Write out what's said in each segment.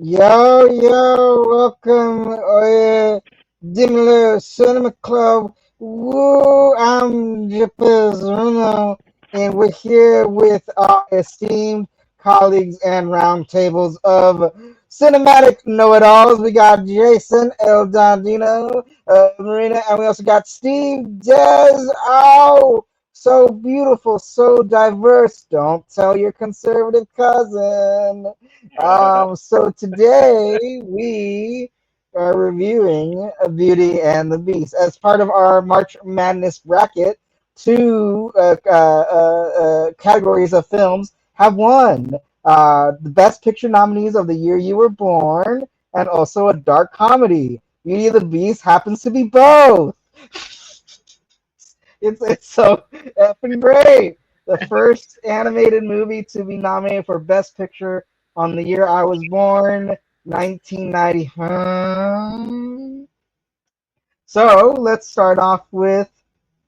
Yo, yo, welcome, Oye Cinema Club. Woo, I'm Japez Runo, and we're here with our esteemed colleagues and roundtables of cinematic know-it-alls. We got Jason El Dandino, Marina, and we also got Steve Des. Oh, so beautiful, so diverse. Don't tell your conservative cousin. So today we are reviewing Beauty and the Beast as part of our March Madness bracket. Two categories of films have won: the Best Picture nominees of the year you were born, and also a dark comedy. Beauty and the Beast happens to be both. It's so effing great. The first animated movie to be nominated for Best Picture on the year I was born, 1990. So let's start off with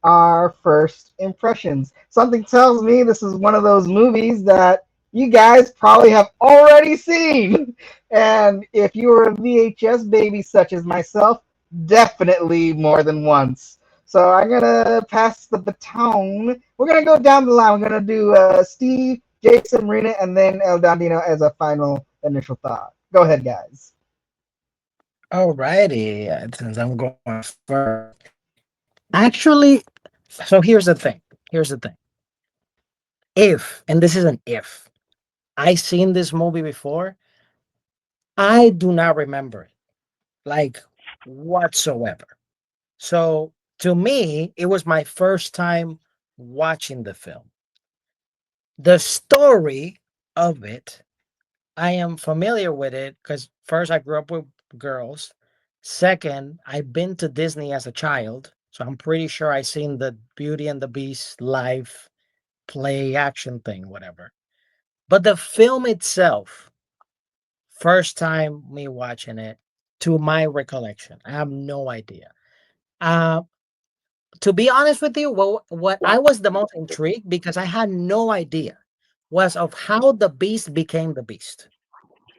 our first impressions. Something tells me this is one of those movies that you guys probably have already seen. And if you were a VHS baby such as myself, definitely more than once. So I'm going to pass the baton. We're going to go down the line. We're going to do Steve, Jason, Marina, and then El Dandino as a final initial thought. Go ahead, guys. Alrighty, since I'm going first. Actually, so here's the thing. Here's the thing. If, and this is an if, I seen this movie before, I do not remember it, like whatsoever. So to me, it was my first time watching the film. The story of it, I am familiar with it because first I grew up with girls. Second, I've been to Disney as a child, so I'm pretty sure I seen the Beauty and the Beast live play action thing, whatever. But the film itself, first time me watching it, to my recollection, I have no idea. Uh, to be honest with you, what I was the most intrigued because I had no idea was of how the Beast became the Beast.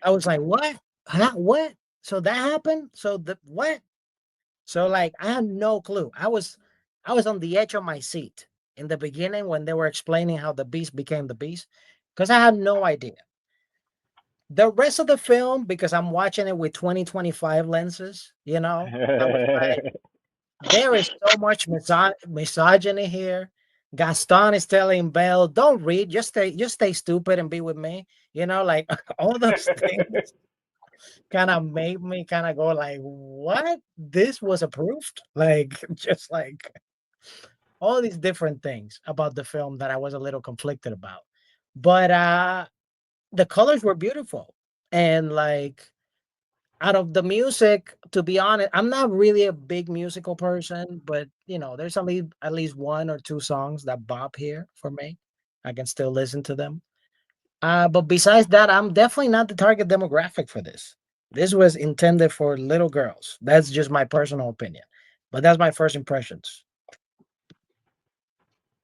I was like, "What? Huh? What? So that happened? So the what?" So like I had no clue. I was on the edge of my seat in the beginning when they were explaining how the beast became the beast because I had no idea. The rest of the film, because I'm watching it with 2025 lenses, I was like, there is so much misogyny here. Gaston is telling Belle, "Don't read, just stay stupid and be with me." Like all those things kind of made me kind of go like, what? This was approved? Like, just like all these different things about the film that I was a little conflicted about. But the colors were beautiful. And like out of the music, to be honest, I'm not really a big musical person, but there's only at least one or two songs that bop here for me. I can still listen to them. But besides that, I'm definitely not the target demographic for this. This was intended for little girls. That's just my personal opinion. But that's my first impressions.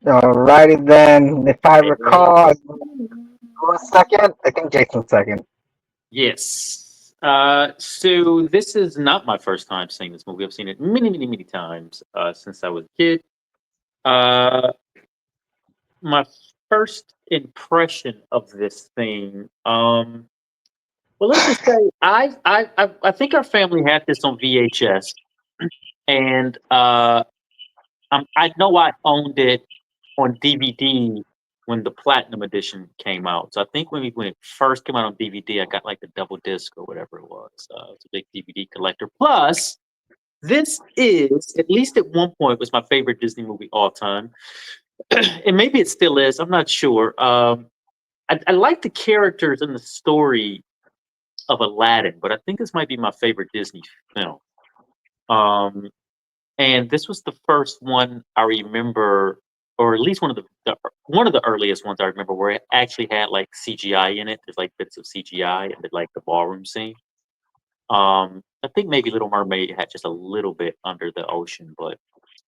Alrighty then. If I recall, who was second? I think Jason's second. Yes. So this is not my first time seeing this movie. I've seen it many, many, many times since I was a kid. Uh, my first impression of this thing. Well, let's just say I think our family had this on VHS, and I know I owned it on DVD when the Platinum Edition came out. So I think when it first came out on DVD, I got like the double disc or whatever it was. I was a big DVD collector. Plus, this is at least at one point was my favorite Disney movie all time, and maybe it still is. I'm not sure. I like the characters and the story of Aladdin, but I think this might be my favorite Disney film. Um, and this was the first one I remember, or at least one of the earliest ones I remember where it actually had like CGI in it. There's like bits of CGI and like the ballroom scene. I think maybe Little Mermaid had just a little bit under the ocean, but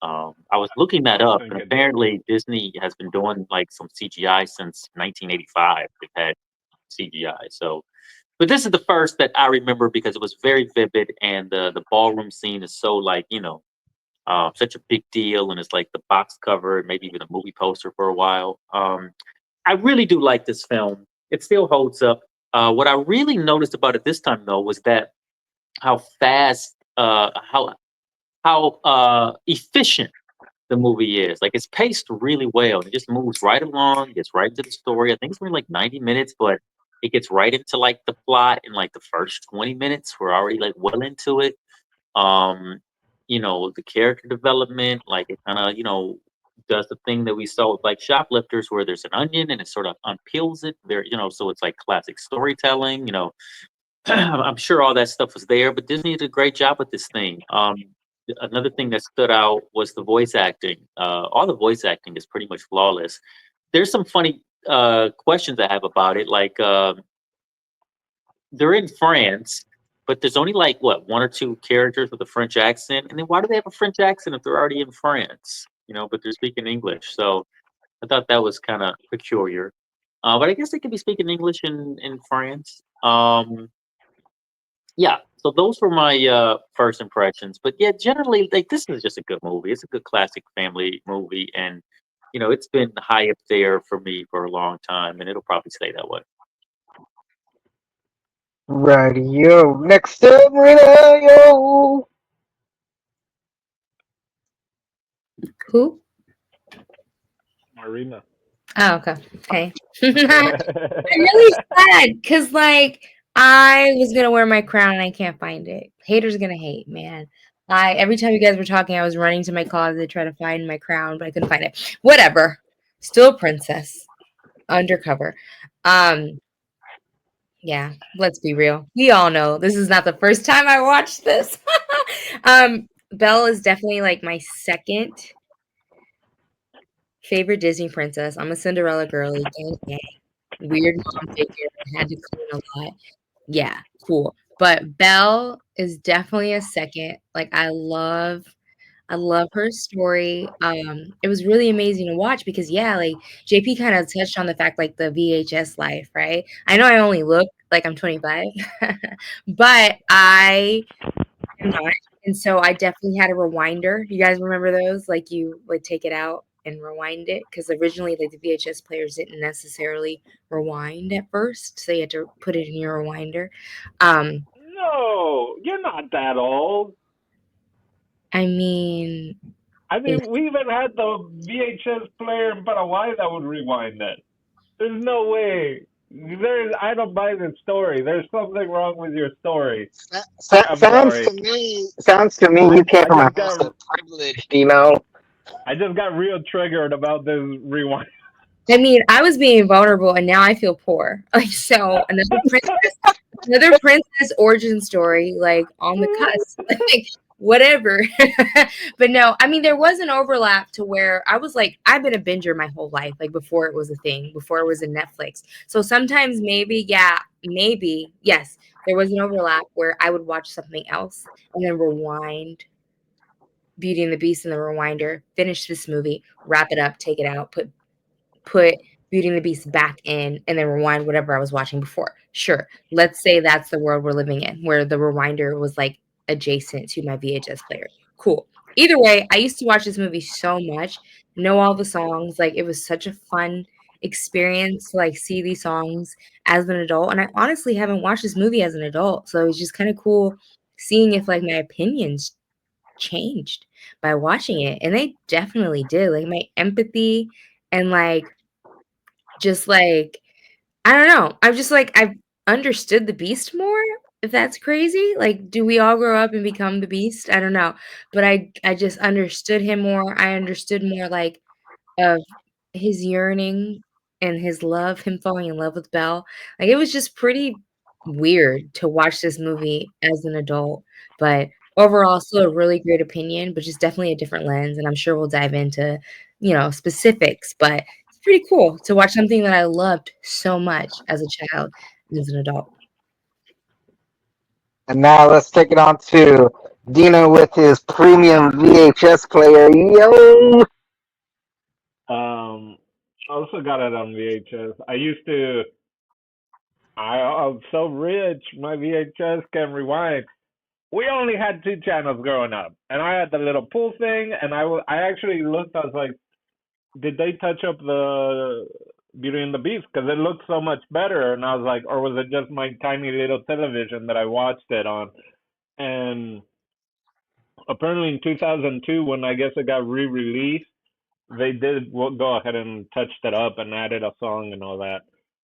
I was looking that up, and Okay. apparently Disney has been doing like some CGI since 1985. They've had CGI, so But this is the first that I remember because it was very vivid, and the ballroom scene is so like such a big deal, and it's like the box cover, and maybe even a movie poster for a while. I really do like this film. It still holds up. What I really noticed about it this time, though, was that how fast, how efficient the movie is. Like it's paced really well. It just moves right along, gets right into the story. I think it's only like 90 minutes, but it gets right into like the plot in like the first 20 minutes. We're already like well into it. Um, the character development, like it kind of, does the thing that we saw with like shoplifters where there's an onion and it sort of unpeels it there, so it's like classic storytelling, I'm sure all that stuff was there, but Disney did a great job with this thing. Another thing that stood out was the voice acting. All the voice acting is pretty much flawless. There's some funny questions I have about it. Like they're in France, but there's only like what one or two characters with a French accent, and then why do they have a French accent if they're already in France? But they're speaking English. So I thought that was kind of peculiar. But I guess they could be speaking English in France. Yeah, so those were my first impressions. But yeah, generally, like this is just a good movie. It's a good classic family movie, and it's been high up there for me for a long time, and it'll probably stay that way. Radio. Next up, radio. Who? Marina. Oh, okay. Okay. I'm really sad because, like, I was gonna wear my crown and I can't find it. Haters gonna hate, man. I every time you guys were talking, I was running to my closet to try to find my crown, but I couldn't find it. Whatever. Still a princess. Undercover. Um, yeah, let's be real. We all know this is not the first time I watched this. Belle is definitely like my second favorite Disney princess. I'm a Cinderella girly. Gang, gang. Weird mom figure. Had to clean a lot. Yeah, cool. But Belle is definitely a second. Like I love her story. It was really amazing to watch because yeah, like JP kind of touched on the fact like the VHS life, right? I know I only look like I'm 25, but I am not. And so I definitely had a rewinder. You guys remember those? Like you would take it out and rewind it because originally like the VHS players didn't necessarily rewind at first, so you had to put it in your rewinder. Um, No, you're not that old. I mean, I it, mean, we even had the VHS player in Paraguay that would rewind it. There's no way. I don't buy this story. There's something wrong with your story. I'm Sounds to sorry. me. Sounds to me. I You came I from a just house got of privilege, Dino. I just got real triggered about this rewind. I mean, I was being vulnerable and now I feel poor. Like so another princess origin story, like on the cusp. Like whatever. But no, I mean there was an overlap to where I was like, I've been a binger my whole life, like before it was a thing, before it was a Netflix. So sometimes maybe, yeah, maybe, yes, there was an overlap where I would watch something else and then rewind Beauty and the Beast in the rewinder, finish this movie, wrap it up, take it out, put Beauty and the Beast back in and then rewind whatever I was watching before. Sure. Let's say that's the world we're living in where the rewinder was like adjacent to my VHS player. Cool. Either way, I used to watch this movie so much, know all the songs. Like it was such a fun experience to like see these songs as an adult. And I honestly haven't watched this movie as an adult. So it was just kind of cool seeing if like my opinions changed by watching it. And they definitely did. Like my empathy and like just like I don't know. I'm just like I've understood the beast more, if that's crazy. Like, do we all grow up and become the beast? I don't know. But I just understood him more. I understood more like of his yearning and his love, him falling in love with Belle. Like it was just pretty weird to watch this movie as an adult. But overall, still a really great opinion, but just definitely a different lens. And I'm sure we'll dive into, specifics. But it's pretty cool to watch something that I loved so much as a child and as an adult. And now let's take it on to Dino with his premium VHS player. Yo. Um, I also got it on VHS. I used to I'm so rich, my VHS can rewind. We only had two channels growing up, and I had the little pull thing, and I actually looked. I was like, did they touch up the Beauty and the Beast? Because it looked so much better, and I was like, or was it just my tiny little television that I watched it on? And apparently in 2002, when I guess it got re-released, they did go ahead and touched it up and added a song and all that.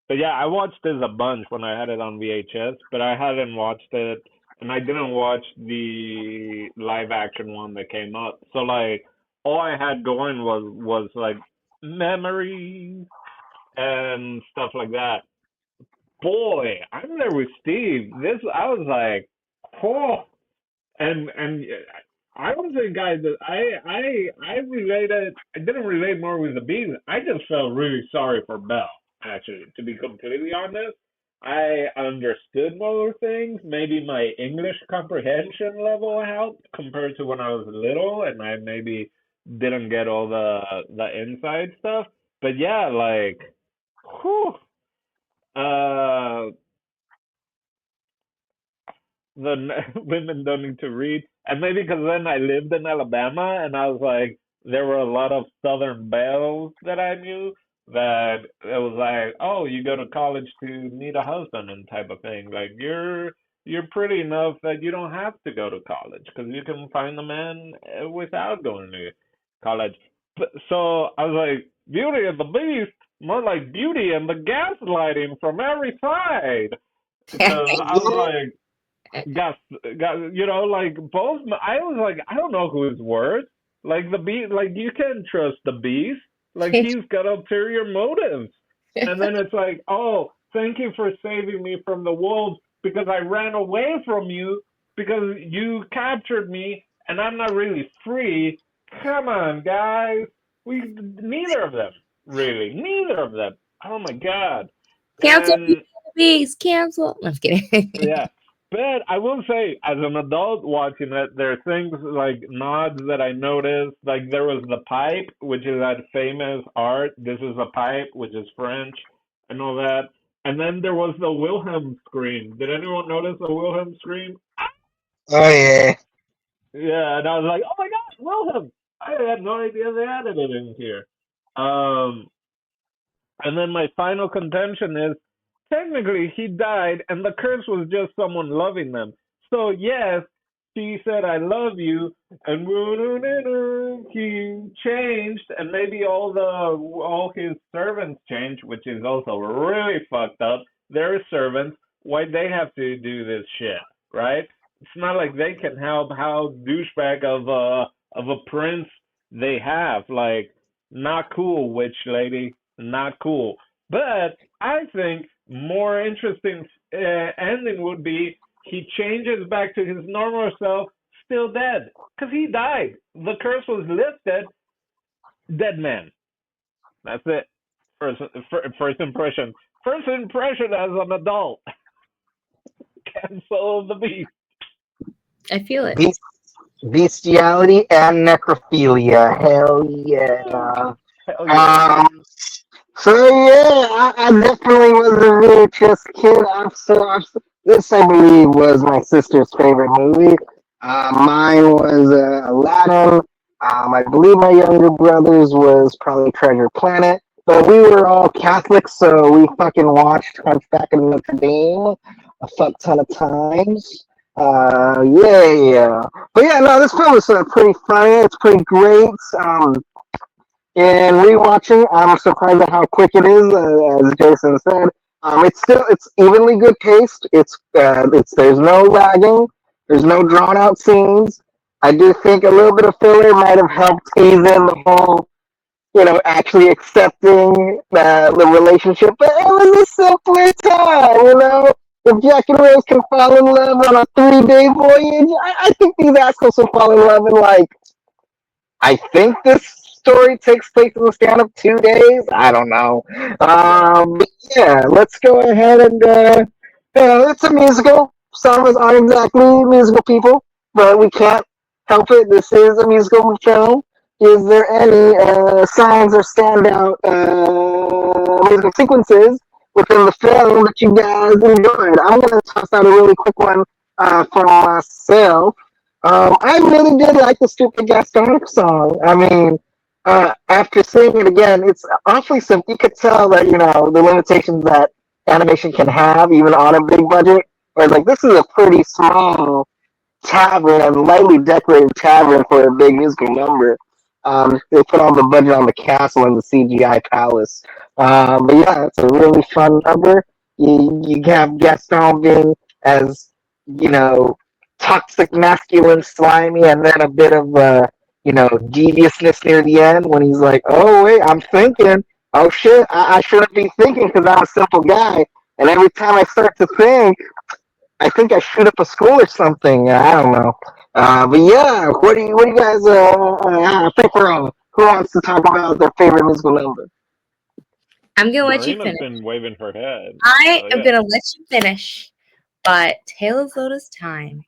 But yeah, I watched this a bunch when I had it on VHS, but I hadn't watched it, and I didn't watch the live action one that came up. So like, all I had going was like memories and stuff like that. Boy, I'm there with Steve. This I was like, oh, and I don't think I related. I didn't relate more with the bees. I just felt really sorry for Belle. Actually, to be completely honest, I understood more things. Maybe my English comprehension level helped compared to when I was little, and I maybe didn't get all the inside stuff. But yeah, like, whew, uh, the women don't need to read. And maybe because then I lived in Alabama and I was like, there were a lot of Southern belles that I knew that it was like, oh, you go to college to meet a husband and type of thing. Like you're pretty enough that you don't have to go to college because you can find a man without going to college. But, so I was like, Beauty and the Beast, more like Beauty and the gaslighting from every side. Because I was Yeah. like, got like both. I was like, I don't know who is worse. Like the beast, like you can't trust the beast. Like he's got ulterior motives. And then it's like, oh, thank you for saving me from the wolves because I ran away from you because you captured me and I'm not really free. Come on, guys. We neither of them really, neither of them. Oh my god. Cancel And Beauty and the Beast. Cancel. I'm just kidding. yeah. But I will say, as an adult watching it, there are things like nods that I noticed. Like there was the pipe, which is that famous art. This is a pipe, which is French, and all that. And then there was the Wilhelm scream. Did anyone notice the Wilhelm scream? Oh yeah. Yeah, and I was like, oh my God, Wilhelm! I had no idea they added it in here. Um, and then my final contention is technically he died and the curse was just someone loving them. So yes, he said I love you and he changed and maybe all his servants changed, which is also really fucked up. They're servants. Why they have to do this shit, right? It's not like they can help how douchebag of a prince they have. Like not cool, witch lady not cool. But I think more interesting ending would be he changes back to his normal self, still dead, because he died. The curse was lifted. Dead man. That's it. First impression. First impression as an adult. Cancel the beast. I feel it. Beast, bestiality and necrophilia. Hell yeah. Hell yeah. Um. So yeah, I definitely was a VHS kid. This I believe was my sister's favorite movie. Mine was Aladdin. I believe my younger brother's was probably Treasure Planet. But we were all Catholics, so we fucking watched Hunchback of Notre Dame a fuck ton of times. Yeah. But yeah, no, this film is pretty funny. It's pretty great. And rewatching, I'm surprised at how quick it is. As Jason said, it's evenly good paced. It's there's no lagging. There's no drawn out scenes. I do think a little bit of filler might have helped ease in the whole, actually accepting the relationship. But it was a simpler time, you know. If Jack and Rose can fall in love on a 3-day voyage, I think these assholes will fall in love in like I think this story takes place in the span of 2 days. I don't know. Yeah. But yeah, let's go ahead and it's a musical. Some of us aren't exactly musical people, but we can't help it. This is a musical film. Is there any songs or standout musical sequences within the film that you guys enjoyed. I'm gonna toss out a really quick one for myself. I really did like the Stupid Gaston song. I mean, after seeing it again, it's awfully simple. You could tell that the limitations that animation can have, even on a big budget. Whereas, like, this is a pretty small tavern, a lightly decorated tavern for a big musical number. They put all the budget on the castle and the CGI palace. But yeah, it's a really fun number. You have Gaston being as you know toxic, masculine, slimy, and then a bit of deviousness near the end when he's like, "Oh wait, I'm thinking. Oh shit, I shouldn't be thinking because I'm a simple guy." And every time I start to think, I think I shoot up a school or something. I don't know. But yeah, what do you guys think for who wants to talk about their favorite musical number? I'm gonna let you Marina's finish. been waving her head. I So am yeah. gonna let you finish. But Tale of Lotus Time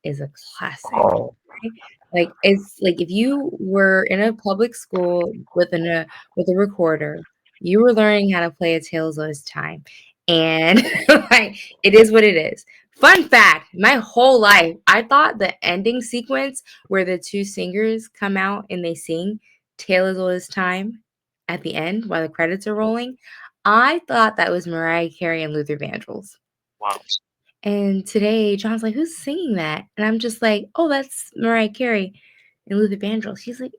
is a classic. Oh, Right? Like it's like if you were in a public school with a recorder, you were learning how to play a Tale of Lotus Time, and like it is what it is. Fun fact: my whole life, I thought the ending sequence where the two singers come out and they sing Tale of Lotus Time at the end while the credits are rolling, I thought that was Mariah Carey and Luther Vandross. Wow. And today, John's like, "Who's singing that?" And I'm just like, "Oh, that's Mariah Carey and Luther Vandross." She's like,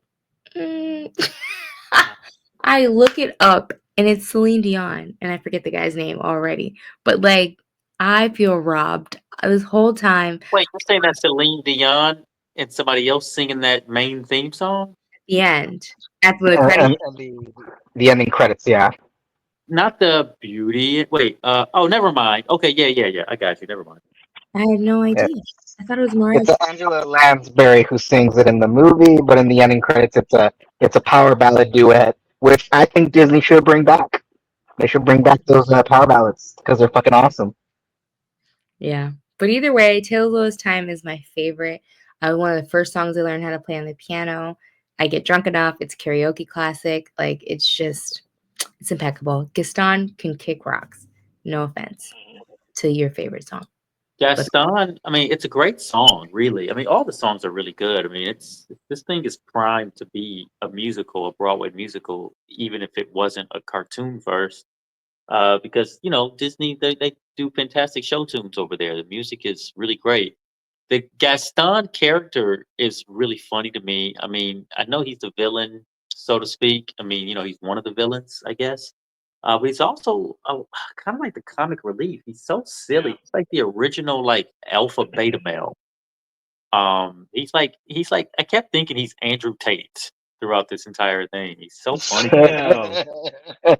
mm. I look it up, and it's Celine Dion, and I forget the guy's name already. But like, I feel robbed this whole time. Wait, you're saying that Celine Dion and somebody else singing that main theme song? At the end, after the and, credits, and the ending credits, yeah. Not the beauty. Wait. Oh, never mind. Okay. Yeah. Yeah. Yeah. I got you. Never mind. I had no idea. It's I thought it was Mariah. it's Angela Lansbury who sings it in the movie, but in the ending credits, it's a power ballad duet, which I think Disney should bring back. They should bring back those power ballads because they're fucking awesome. Yeah. But either way, Tale of Lois Time is my favorite. One of the first songs I learned how to play on the piano. I get drunk enough. It's karaoke classic. Like it's impeccable. Gaston can kick rocks. No offense to your favorite song. But Gaston. I mean, it's a great song. Really. I mean, all the songs are really good. I mean, it's this thing is primed to be a musical, a Broadway musical, even if it wasn't a cartoon first. Because Disney they do fantastic show tunes over there. The music is really great. The Gaston character is really funny to me. I mean, I know he's the villain, so to speak. I mean, he's one of the villains, I guess. But he's also kind of like the comic relief. He's so silly. He's like the original like alpha beta male. He's like I kept thinking he's Andrew Tate throughout this entire thing. He's so funny to me. Damn.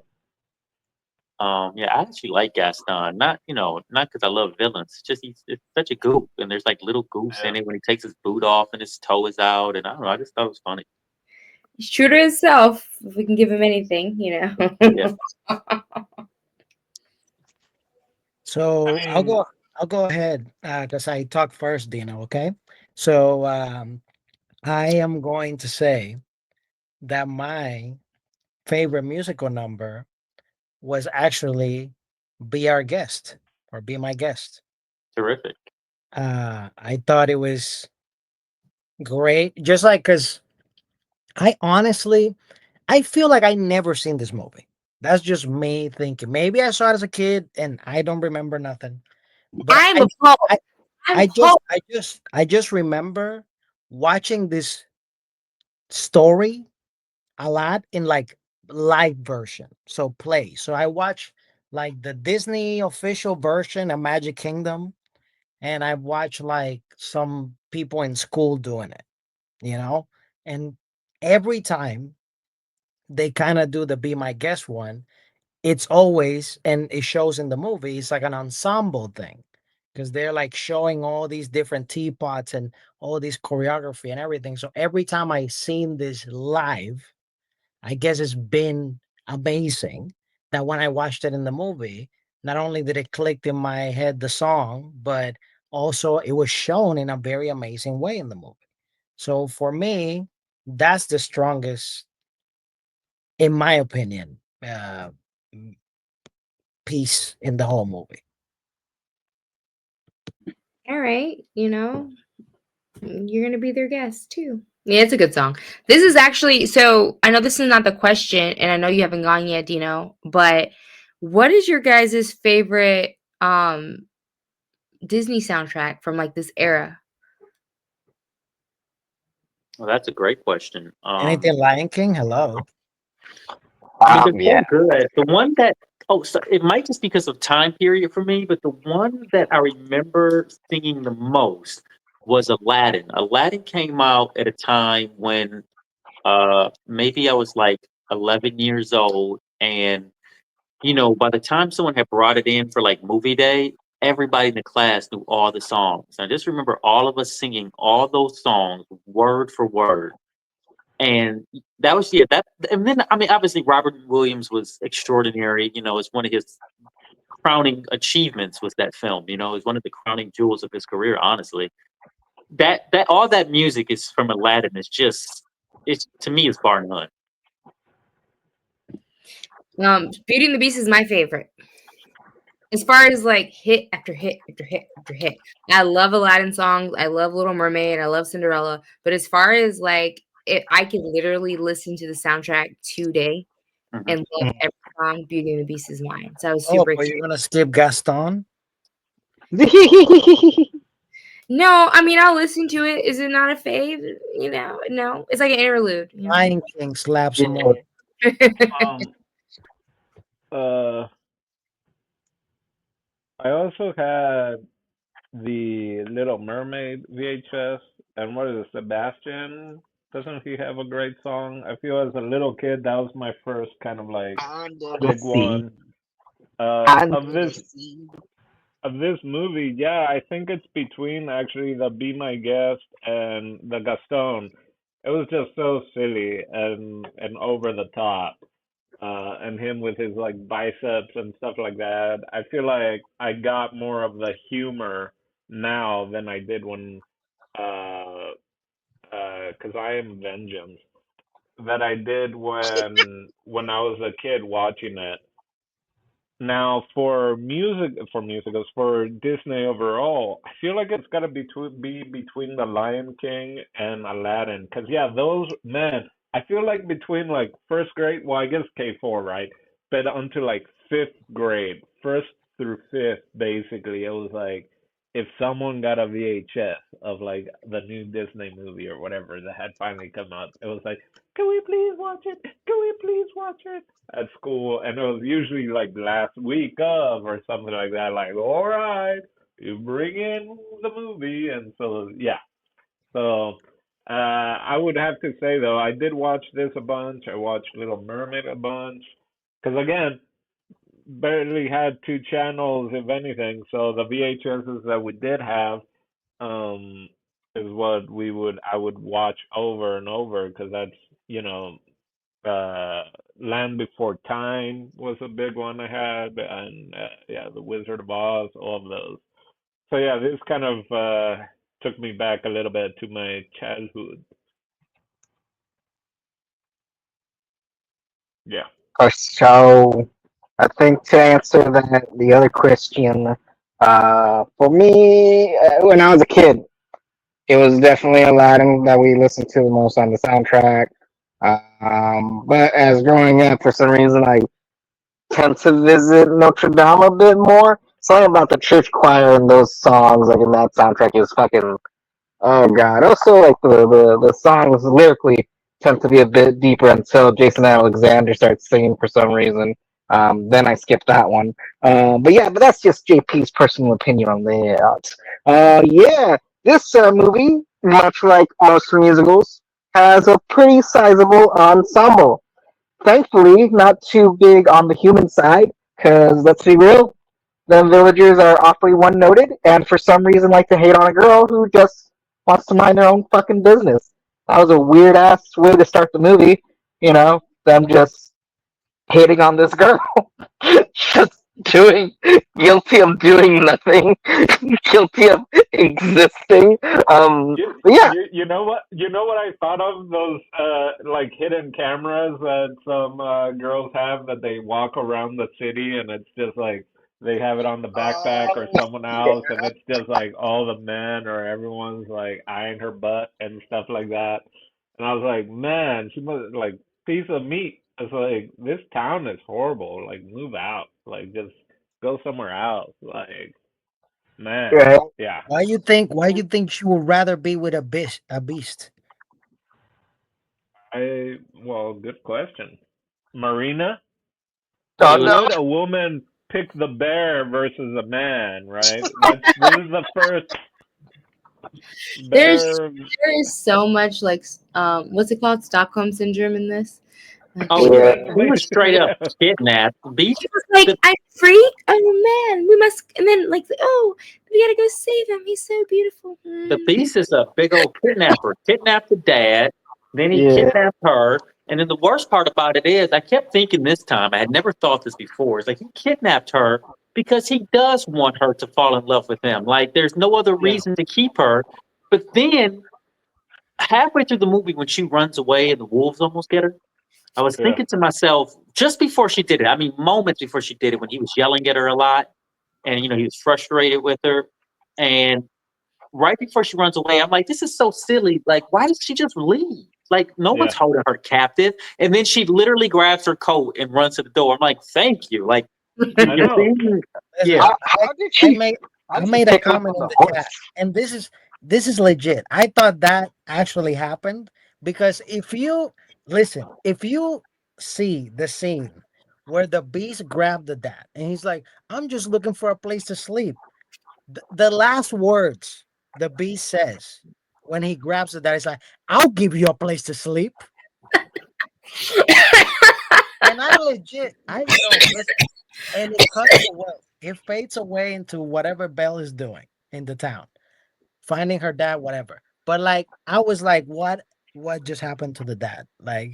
Yeah, I actually like Gaston. Not because I love villains. It's just it's such a goof, and there's like little goofs Yeah. in it when he takes his boot off and his toe is out, and I don't know. I just thought it was funny. he's true to himself. If we can give him anything, Yeah, I So I'll mean, go. I'll go ahead because I talk first, Dino. Okay. So I am going to say that my favorite musical number was actually "Be Our Guest" or "Be My Guest." terrific. I thought it was great, just like because I feel like I never seen this movie. That's just me thinking. Maybe I saw it as a kid and I don't remember nothing. But I'm appalled. I, I'm I just, appalled. I just remember watching this story a lot in like live version, so play. So I watch like the Disney official version of Magic Kingdom, and I watch like some people in school doing it, you know, and every time they kind of do the Be My Guest one, it's always, and it shows in the movie, it's like an ensemble thing because they're like showing all these different teapots and all this choreography and everything. So every time I seen this live, I guess it's been amazing that when I watched it in the movie, not only did it click in my head the song, but also it was shown in a very amazing way in the movie. So for me, that's the strongest, in my opinion, piece in the whole movie. All right, you're gonna be their guest too. Yeah, it's a good song. This is actually so. I know this is not the question, and I know you haven't gone yet, Dino. But what is your guys' favorite Disney soundtrack from like this era? Well, that's a great question. Anything Lion King? Hello. I mean, they're Yeah. so good. The one that so it might just because of time period for me, but the one that I remember singing the most was Aladdin. Aladdin came out at a time when maybe I was like 11 years old, and by the time someone had brought it in for like movie day, everybody in the class knew all the songs. I just remember all of us singing all those songs word for word. And that was yeah, that and then I mean obviously Robert Williams was extraordinary, it's one of his crowning achievements was that film, it's one of the crowning jewels of his career, honestly. That all that music is from Aladdin is just it's to me is bar none. Beauty and the Beast is my favorite. As far as like hit after hit after hit after hit, I love Aladdin songs. I love Little Mermaid. I love Cinderella. But as far as like, I could literally listen to the soundtrack today and Mhm. love every song. Beauty and the Beast is mine. So I was Oh, super but you're excited. gonna skip Gaston? No, I mean I'll listen to it. Is it not a fave? No. It's like an interlude. Lion King slaps Yeah. more. Um, uh, I also had the Little Mermaid VHS, and what is it, Sebastian? Doesn't he have a great song? I feel as a little kid that was my first kind of like Under the big sea. one. Under Of the this sea. movie, yeah, I think it's between actually the Be My Guest and the Gaston. It was just so silly and over the top. And him with his like biceps and stuff like that. I feel like I got more of the humor now than I did when uh 'cause I am vengeance that I did when I was a kid watching it. Now, for musicals, for Disney overall, I feel like it's got to be between The Lion King and Aladdin. Because, yeah, those, man, I feel like between like first grade, well, I guess K4, right? But until like fifth grade, first through fifth, basically, it was like if someone got a VHS of like the new Disney movie or whatever that had finally come out, it was like, can we please watch it? Can we please watch it? At school, and it was usually like last week of or something like that. Like, all right, you bring in the movie, and so yeah. So I would have to say though, I did watch this a bunch. I watched Little Mermaid a bunch, because again, barely had two channels if anything. So the VHSs that we did have, um, is what I would watch over and over because that's uh, Land Before Time was a big one I had, and yeah, The Wizard of Oz, all of those. So yeah, this kind of took me back a little bit to my childhood. Yeah. So I think to answer the other question, for me, when I was a kid, it was definitely Aladdin that we listened to the most on the soundtrack. But as growing up, for some reason, I tend to visit Notre Dame a bit more. Something about the church choir and those songs, like in that soundtrack, is fucking. Oh god. Also, like the songs lyrically tend to be a bit deeper until Jason Alexander starts singing for some reason. Then I skip that one. But yeah, but that's just JP's personal opinion on that. Yeah, this movie, much like most musicals, has a pretty sizable ensemble. Thankfully, not too big on the human side, because let's be real, the villagers are awfully one noted, and for some reason like to hate on a girl who just wants to mind their own fucking business. That was a weird ass way to start the movie, them just hating on this girl. just doing, guilty of doing nothing, guilty of existing. But yeah, You know what? You know what I thought of those like hidden cameras that some girls have that they walk around the city and it's just like they have it on the backpack or oh, someone else and it's just like all the men or everyone's like eyeing her butt and stuff like that. And I was like, man, she must like piece of meat. It's like this town is horrible. Like move out. Like just go somewhere else. Like man, right. yeah. Why you think? Why you think she would rather be with a beast? A beast. Well, good question. Marina, Oh It why was no, would a woman pick the bear versus a man, right? This is the first There's bear. there is so much like what's it called, Stockholm syndrome in this. Like oh she yeah, yeah, he was straight up Yeah, kidnapped. Beast. was like, The I'm free. Oh man, we must. And then like, oh, we gotta go save him. He's so beautiful. the beast is a big old kidnapper. Kidnapped the dad, then he yeah, kidnapped her. And then the worst part about it is, I kept thinking this time, I had never thought this before. It's like he kidnapped her because he does want her to fall in love with him. Like there's no other yeah, reason to keep her. But then halfway through the movie, when she runs away and the wolves almost get her, I was yeah, thinking to myself just before she did it. I mean, moments before she did it, when he was yelling at her a lot, and he was frustrated with her, and right before she runs away, I'm like, this is so silly. Like, why does she just leave? Like, no yeah. one's holding her captive. And then she literally grabs her coat and runs to the door. I'm like, thank you. Like, I you're know. thinking, Listen, yeah. how did I she? made How I did she made a take off comment on in the the horse? chat, and this is legit. I thought that actually happened because if you listen, if you see the scene where the beast grabbed the dad, and he's like, "I'm just looking for a place to sleep." The last words the beast says when he grabs the dad is like, "I'll give you a place to sleep." And I legit, I know. Listen, and it cuts away. It fades away into whatever Belle is doing in the town, finding her dad, whatever. But like, I was like, what just happened to the dad? Like,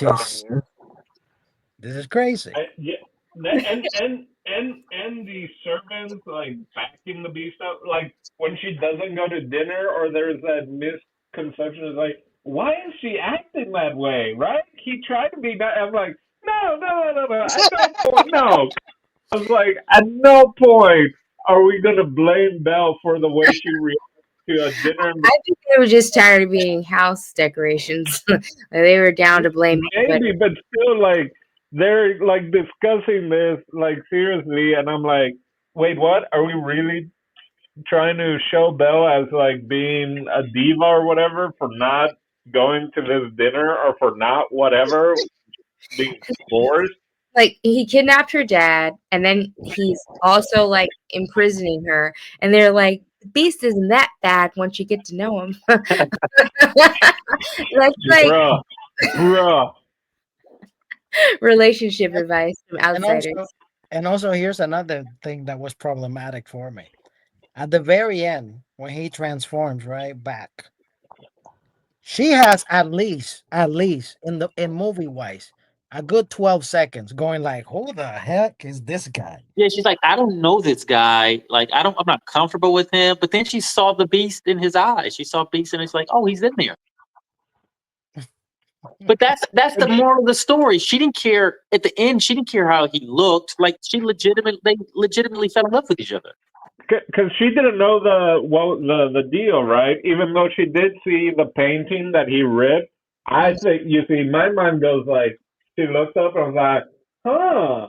Oh, this is crazy. Yeah, and the servants like backing the beast up. Like when she doesn't go to dinner, or there's that misconception is like, why is she acting that way? Right? He tried to be. I'm like, no, no, no, no. At no point, no. I was like, at no point are we gonna blame Belle for the way she reacted to a dinner. I think they were just tired of being house decorations. They were down to blame Maybe, anybody. but still, like they're like discussing this like seriously, and I'm like, wait, what? Are we really trying to show Belle as like being a diva or whatever for not going to this dinner or for not whatever being forced? Like he kidnapped her dad, and then he's also like imprisoning her. And they're like, the beast isn't that bad once you get to know him. Like Bruh, bruh. relationship advice from And outsiders. also, and also, here's another thing that was problematic for me. At the very end, when he transforms right back, she has at least in movie wise, a good 12 seconds going like, "Who the heck is this guy?" Yeah, she's like, I don't know this guy. Like, I'm not comfortable with him. But then she saw the beast in his eyes. She saw beast and it's like, oh, he's in there. But that's the moral of the story. She didn't care at the end. She didn't care how he looked. Like they legitimately fell in love with each other. Because she didn't know the deal, right? Even though she did see the painting that he ripped, I think you see, my mind goes like, she looks up and was like, huh,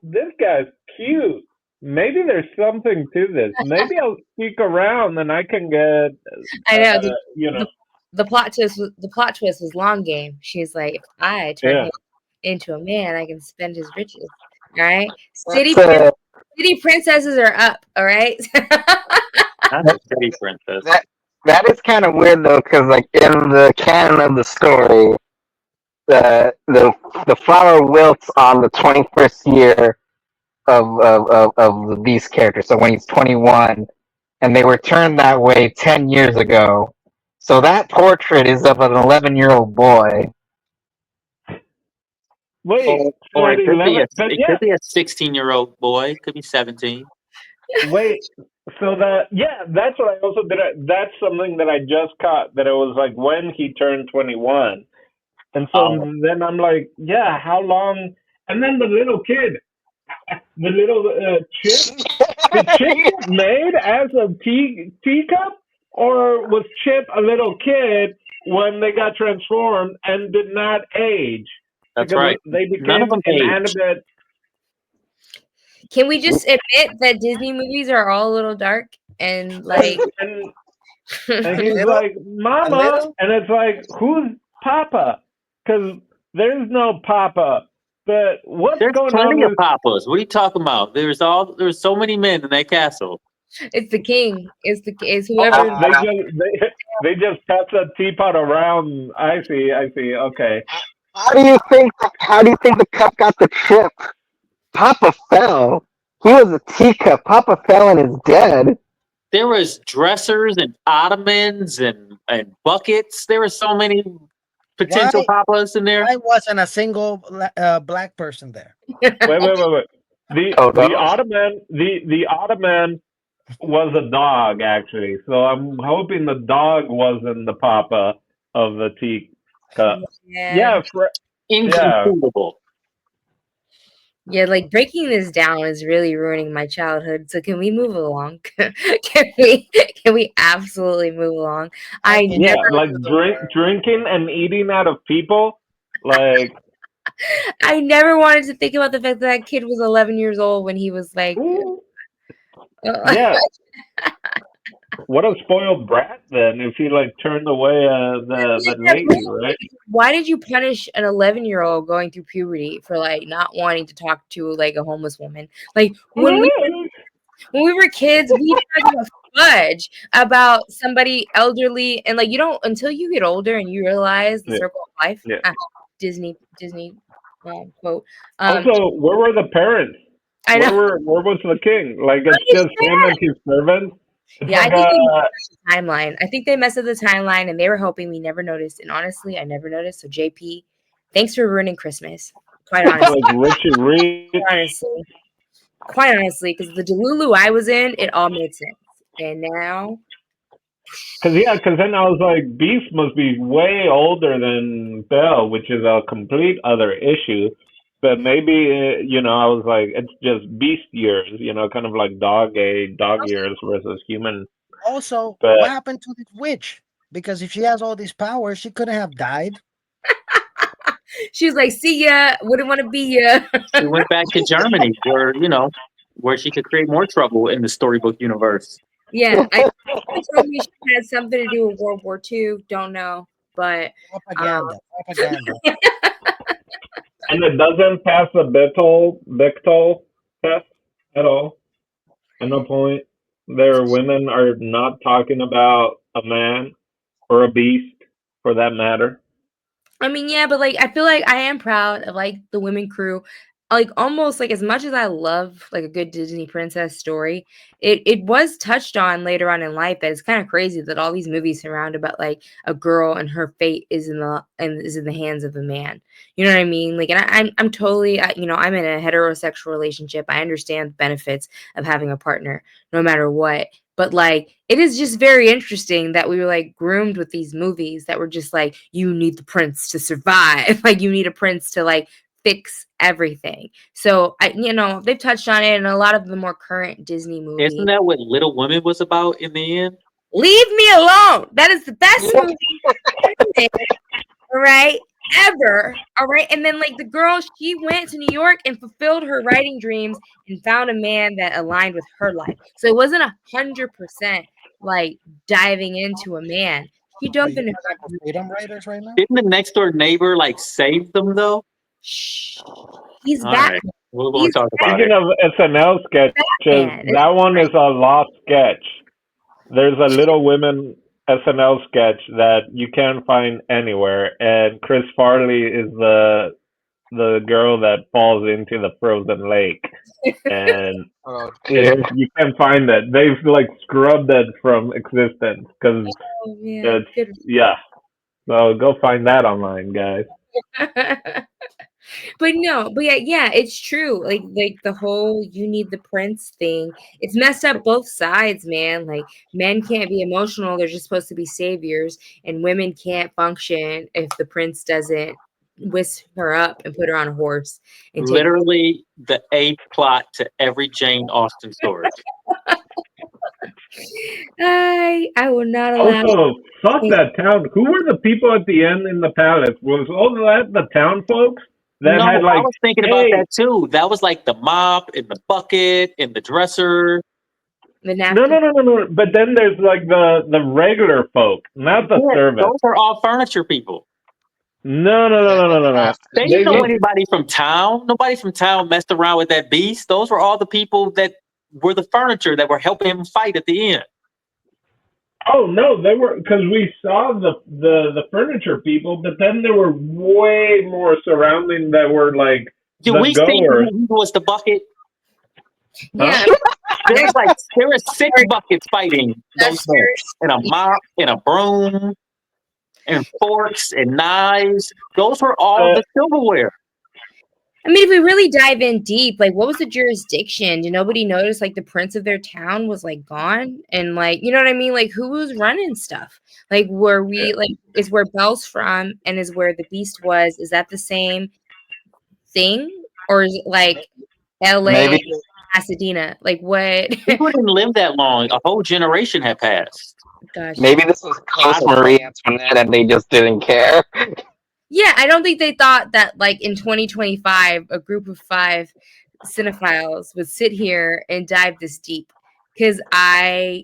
this guy's cute. Maybe there's something to this. Maybe I'll sneak around and I can get, I know you know, the the plot twist was long game. She's like, if I turn yeah. him into a man, I can spend his riches. All right, that's city princesses are up. All right. Not that, the city princess. that is kind of weird though, because like in the canon of the story, the flower wilts on the 21st year of the Beast character. So when he's 21, and they were turned that way 10 years ago. So that portrait is of an 11-year-old boy. Wait, so Or at it could be 11, a but it yeah, could be a 16-year-old boy. It could be 17. wait. So that's what I also did. That's something that I just caught, that it was like when he turned 21. And so Oh, then I'm like, yeah, how long? And then the little kid, the little Chip, did Chip get made as a teacup, or was Chip a little kid when they got transformed and did not age that's because right. they None of became them age. inanimate? Can we just admit that Disney movies are all a little dark and like And A he's little, like, a "Mama," little. and it's like, "Who's Papa?" Because there's no Papa. But what's There's going on plenty of with? papas. What are you talking about? There's so many men in that castle. it's the king. It's Oh, whoever. they just pass that teapot around. I see. I see. Okay. How do you think the cup got the chip? Papa fell. He was a teacup. Papa fell and is dead. There was dressers and ottomans and buckets. There were so many potential Why? papas in there. Why wasn't a single black person there? Wait. Oh The no. Ottoman the Ottoman was a dog actually. So I'm hoping the dog wasn't the Papa of the teacup. Yeah. Yeah. Yeah. Inconceivable. Yeah, like breaking this down is really ruining my childhood. So can we move along? Can we absolutely move along? I I can Yeah. never show Like you the word. drinking and eating out of people. Like. I never wanted to think about the fact that that kid was 11 years old when he was like Ooh. uh, Yeah, what a spoiled brat then if he like turned away the lady, right? why did you punish an 11-year-old going through puberty for like not wanting to talk to like a homeless woman? Like when we were kids, we didn't give a fudge about somebody elderly, and like you don't until you get older and you realize the Yeah, circle of life. yeah. Disney quote. Also, where were the parents? I know. Where was the king? Like it's just him and his servants. It's Yeah, I like think they messed up the timeline. I think they messed up the timeline, and they were hoping we never noticed. And honestly, I never noticed. So JP, thanks for ruining Christmas. Quite honestly, like Richie Rich. honestly, quite honestly, because the Delulu I was in, it all made sense. And now, Cause then I was like, Beast must be way older than Belle, which is a complete other issue. But maybe I was like, it's just Beast years, kind of like dog years versus human. Also, But what happened to this witch? Because if she has all these powers, she couldn't have died. she was like, "See ya, wouldn't want to be ya." She went back to Germany where she could create more trouble in the storybook universe. Yeah, they told me she had something to do with World War II. Don't know, but Propaganda, propaganda. and it doesn't pass the Bechtel test at all. At no point. Their women are not talking about a man or a beast, for that matter. I mean, yeah, but like I feel like I am proud of like the women crew. Like almost like as much as I love like a good Disney princess story, it was touched on later on in life that it's kind of crazy that all these movies surround about like a girl and her fate is in the hands of a man. You know what I mean? Like, and I'm totally I'm in a heterosexual relationship. I understand the benefits of having a partner, no matter what. But like it is just very interesting that we were like groomed with these movies that were just like you need the prince to survive. Like you need a prince to like fix everything. So they've touched on it in a lot of the more current Disney Isn't movies. that what Little Women was about in the end? Leave me alone. That is the best movie ever made, all right? Ever. All right. And then like the girl, she went to New York and fulfilled her writing dreams and found a man that aligned with her life. So it wasn't 100% like diving into a man. She Are dove you into talking about freedom writers right now? Didn't the next door neighbor like save them though? shh. He's All right, Batman. we won't He's talk about Speaking it. of SNL sketches, Batman. that one is a lost sketch. There's a Little Women SNL sketch that you can't find anywhere, and Chris Farley is the girl that falls into the frozen lake, and Oh dear. you can't find that. They've like scrubbed it from existence because Oh man, it's good. yeah. So go find that online, guys. But no, but yeah, it's true. Like the whole you need the prince thing. It's messed up both sides, man. Like men can't be emotional, they're just supposed to be saviors, and women can't function if the prince doesn't whisk her up and put her on a horse and take Literally the A plot to every Jane Austen story. I will not allow Also, fuck it. that town. Who were the people at the end in the palace? Was all that the town folks that No, had I like, was thinking about hey, that too. That was like the mop in the bucket in the dresser. The no, napkin. no, no, no, no. But then there's like the regular folk, not the Yeah, servants. those are all furniture people. No, no, no, Yeah, no, no, no, they no. have to They be. didn't know They anybody from town. Nobody from town messed around with that beast. Those were all the people that were the furniture that were helping him fight at the end. Oh no, they were because we saw the furniture people, but then there were way more surrounding that were like Do the we see goers, who was the bucket? huh? Yeah, There was six buckets fighting those men, Dusters. and a mop, and a broom, and forks and knives. Those were all Uh, the silverware. I mean, if we really dive in deep, like what was the jurisdiction? Did nobody notice like the prince of their town was like gone? And like, you know what I mean? Like who was running stuff? Like were we like is where Belle's from and is where the beast was, is that the same thing? Or is it like LA, Maybe Pasadena? Like what? People didn't live that long. A whole generation had passed. Gosh. maybe this was I close don't know. Marie Antoinette and they just didn't care. Yeah, I don't think they thought that like in 2025, a group of 5 cinephiles would sit here and dive this deep. Because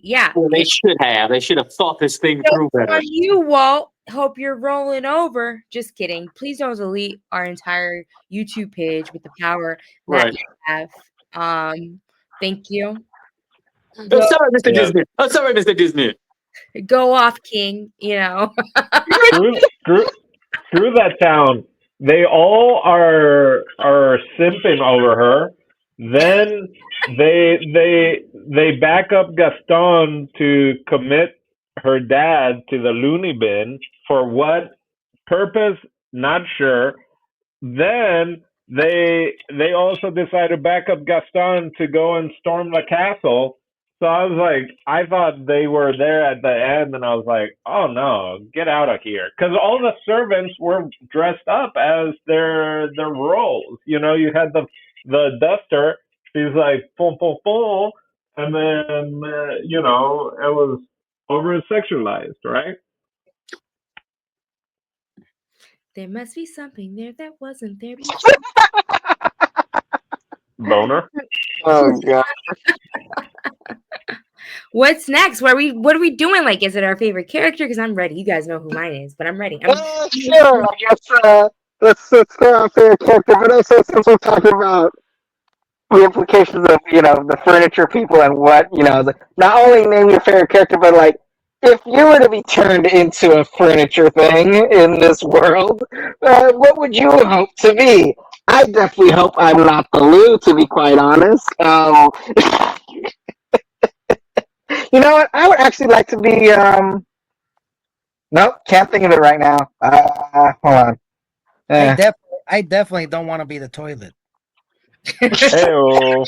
yeah, Well, they should have. They should have thought this thing joke's through better. on you, Walt. Hope you're rolling over. Just kidding. Please don't delete our entire YouTube page with the power that Right. you have. Thank you. Oh, Go sorry, Mr. yeah, Disney. Oh, sorry, Mr. Disney. go off, King. You know. screw screw screw that town. They all are simping over her. Then they back up Gaston to commit her dad to the loony bin for what purpose? Not sure. Then they also decide to back up Gaston to go and storm the castle. So I was like, I thought they were there at the end, and I was like, oh no, get out of here, because all the servants were dressed up as their roles. You know, you had the duster. She's like boom boom boom, and then you know it was over sexualized, right? There must be something there that wasn't there before. Boner. Oh god. What's next? What are we doing? Like, is it our favorite character? Because I'm ready. You guys know who mine is, but I'm ready. Sure, I guess let's go on favorite character, but also since we're talking about the implications of the furniture people and what not only name your favorite character, but like if you were to be turned into a furniture thing in this world, what would you hope to be? I definitely hope I'm not the Lou, to be quite honest. You know what? I would actually like to be. Nope, can't think of it right now. Hold on. I Eh. definitely, I definitely don't want to be the toilet. Heyo.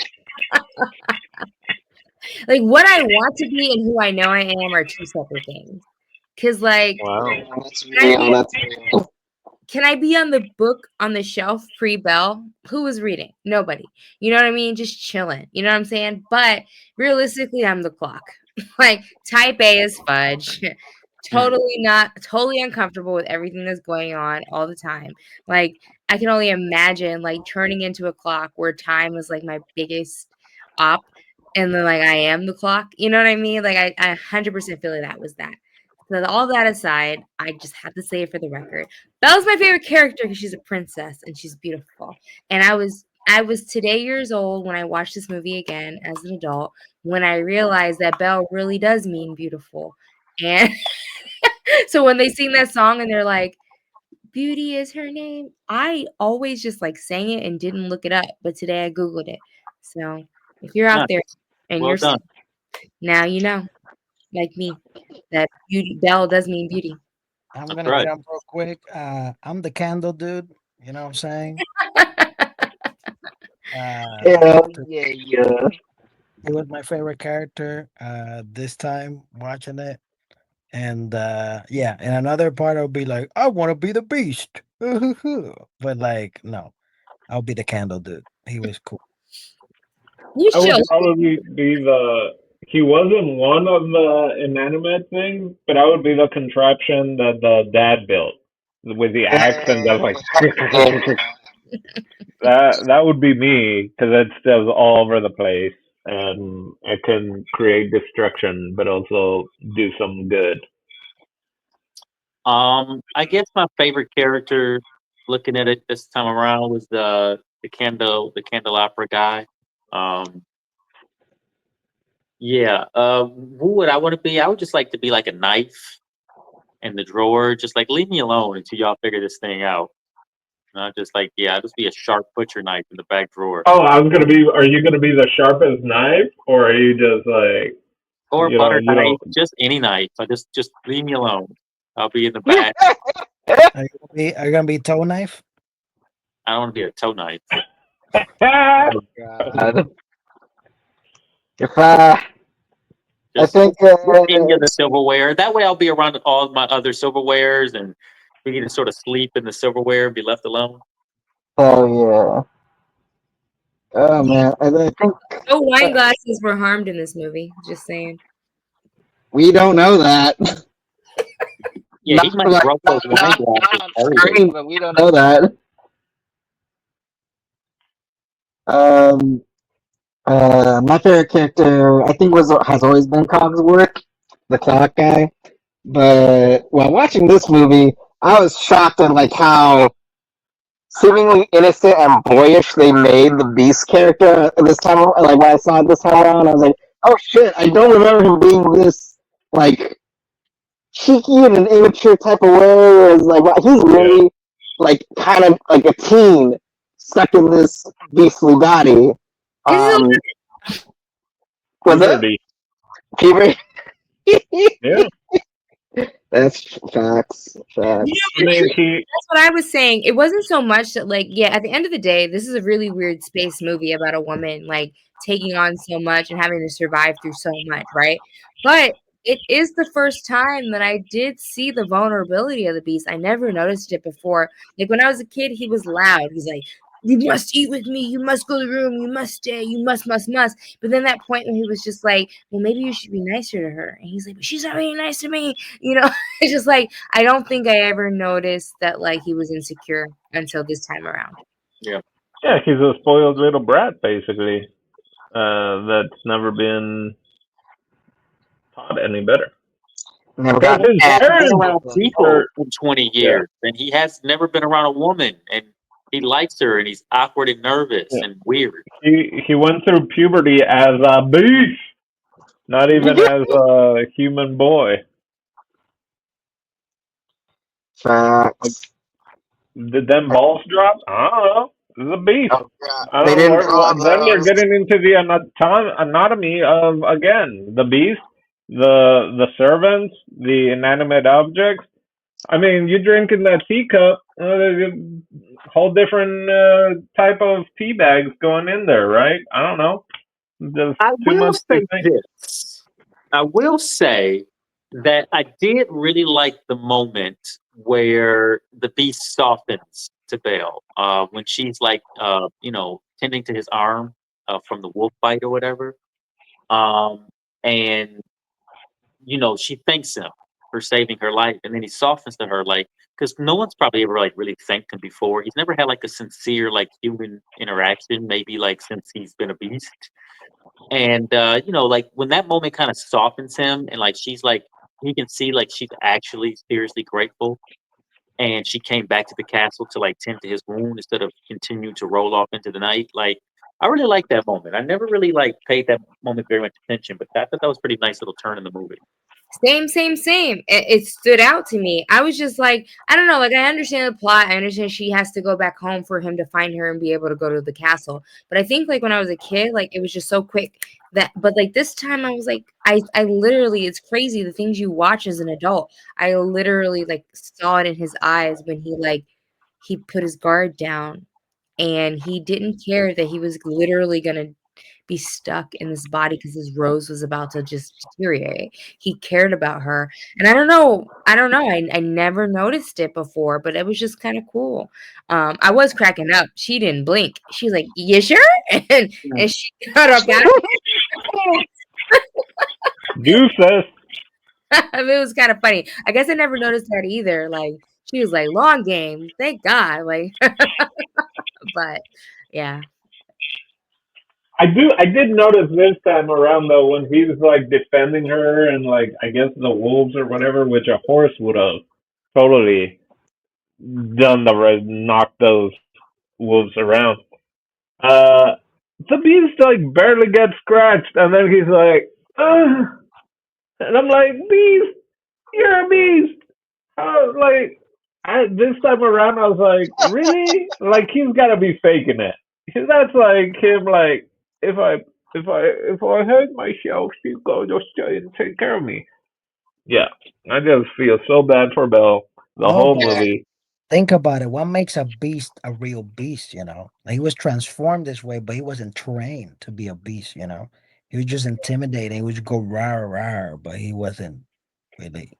Like, what I want to be and who I know I am are two separate things. Because, like, Wow. That's can I real. be That's real. can I be on the book on the shelf pre Belle? Who was reading? Nobody. You know what I mean? Just chilling. You know what I'm saying? But realistically, I'm the clock. Like type A is fudge. Totally uncomfortable with everything that's going on all the time. Like I can only imagine like turning into a clock where time is like my biggest op and then like I am the clock. You know what I mean? Like I 100% feel like that was that. So all that aside, I just have to say it for the record. Belle's my favorite character because she's a princess and she's beautiful. And I was today years old when I watched this movie again as an adult when I realized that Belle really does mean beautiful. And so when they sing that song and they're like, Beauty is her name, I always just like sang it and didn't look it up. But today I Googled it. So if you're out Nice. there and Well you're done. now you know, like me, that beauty Belle does mean beauty. I'm That's gonna right. jump real quick. I'm the candle dude. You know what I'm saying? Yeah, To yeah. He was my favorite character this time watching it. And yeah, and another part I'll be like, I want to be the beast. But like, no, I'll be the candle dude. He was cool. You I would should. probably be the. He wasn't one of the inanimate things, but I would be the contraption that the dad built with the axe and the like. That would be me because it's just all over the place and it can create destruction, but also do some good. I guess my favorite character, looking at it this time around, was the candelabra guy. Um, yeah. Who would I want to be? I would just like to be like a knife in the drawer. Just like leave me alone until y'all figure this thing out. Not just like, yeah, I'll just be a sharp butcher knife in the back drawer, Oh, I was gonna be. Are you gonna be the sharpest knife, or are you just like or butter you knife, don't? just any knife. I just leave me alone. I'll be in the back. Are you gonna be toe knife? I don't want to be a toe knife. Oh God. If I Just think any of the silverware. That way, I'll be around all my other silverwares, and we can just sort of sleep in the silverware and be left alone. oh yeah. Oh man, I think No wine glasses were harmed in this movie. Just saying. we don't know that. Yeah, he might broke those wine Not glasses on early. screen, but we don't know that. Um, my favorite character, I think, was has always been Cogsworth, the clock guy. But while watching this movie, I was shocked at like how seemingly innocent and boyish they made the Beast character this time. Like when I saw it this time around, I was like, "Oh shit! I don't remember him being this like cheeky in an immature type of way." Whereas like he's Yeah, really like kind of like a teen stuck in this beastly body. He's Um, was it puberty. Peter? Yeah, That's facts. You Facts. I know, mean he. that's what I was saying. It wasn't so much that, like, yeah, at the end of the day, this is a really weird space movie about a woman, like, taking on so much and having to survive through so much, right? But it is the first time that I did see the vulnerability of the beast. I never noticed it before. Like, when I was a kid, he was loud. He's like, you must eat with me. You must go to the room. You must stay. You must. But then that point when he was just like, well, maybe you should be nicer to her. And he's like, but she's not being nice to me. You know, it's just like, I don't think I ever noticed that like he was insecure until this time around. Yeah. Yeah, he's a spoiled little brat basically. That's never been taught any better. Never Because got his He's ass. been parents around are. people for 20 Yeah, years, and he has never been around a woman, and he likes her, and he's awkward and nervous yeah. and weird. He went through puberty as a beast, not even as a human boy. Like, Facts. did them balls drop? I don't know. It's a beast. Oh god, I they don't know. didn't draw Then you're those. getting into the anatomy of again the beast, the servants, the inanimate objects. I mean, you drink in that teacup. There's a whole different type of tea bags going in there, right? I don't know. There's I too will much to say think. this. I will say that I did really like the moment where the beast softens to Belle when she's like, tending to his arm from the wolf bite or whatever. Um, and she thanks him for saving her life, and then he softens to her, like, because no one's probably ever like really thanked him before. He's never had like a sincere like human interaction, maybe like since he's been a beast. And like when that moment kind of softens him, and like she's like, he can see like she's actually seriously grateful, and she came back to the castle to like tend to his wound instead of continue to roll off into the night. Like I really like that moment. I never really like paid that moment very much attention, but I thought that was a pretty nice little turn in the movie. Same. It stood out to me. I was just like, I don't know, like I understand the plot. I understand she has to go back home for him to find her and be able to go to the castle. But I think like when I was a kid, like it was just so quick that but like this time I was like, I literally it's crazy the things you watch as an adult. I literally like saw it in his eyes when he put his guard down, and he didn't care that he was literally gonna be stuck in this body because his rose was about to just deteriorate. He cared about her. And I don't know. I never noticed it before, but it was just kind of cool. I was cracking up. She didn't blink. She was like, "You sure?" And she got up out of Deuces. it was kind of funny. I guess I never noticed that either. Like she was like, "Long game, thank God." Like, but yeah, I did notice this time around though when he was like defending her and like I guess the wolves or whatever, which a horse would have totally done the right, knocked those wolves around. Uh, the beast like barely gets scratched, and then he's like, ugh. And I'm like, beast, you're a beast. Like, this time around, I was like, really? Like, he's got to be faking it. Because that's like him. Like, if I if I hurt myself, she's gonna stay and take care of me. Yeah, I just feel so bad for Belle the No, whole but Yeah. movie. think about it. What makes a beast a real beast? Like, he was transformed this way, but he wasn't trained to be a beast. He was just intimidating. He would go rah rah, but he wasn't really.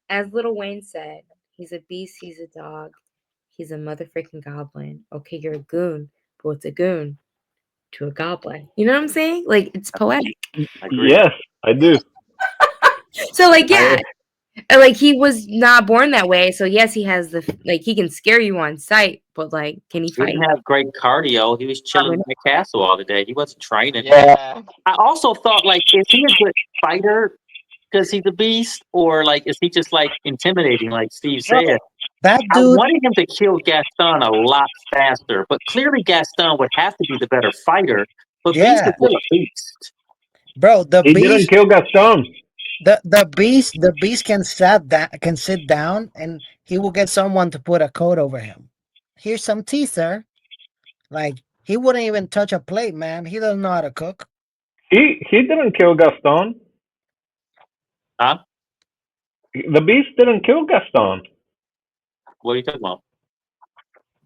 as Little Wayne said, he's a beast. He's a dog. He's a mother freaking goblin. Okay, you're a goon, but what's a goon to a goblin? You know what I'm saying? Like it's poetic. I agree. Yes, I do. So like yeah, I like he was not born that way. So yes, he has like he can scare you on sight, but like can he He fight? didn't have great cardio. He was chilling Probably in not. the castle all the day. He wasn't training. Yeah. I also thought, like, is he a good fighter because he's a beast, or like, is he just like intimidating, like Steve Bro, said? that I dude, wanted him to kill Gaston a lot faster, but clearly Gaston would have to be the better fighter. But Beast is yeah, still a beast. bro, the he didn't beast, kill Gaston. the beast can sit down, and he will get someone to put a coat over him. Here's some tea, sir. Like, he wouldn't even touch a plate, man. He doesn't know how to cook. He didn't kill Gaston. Huh? The beast didn't kill Gaston. What are you talking about?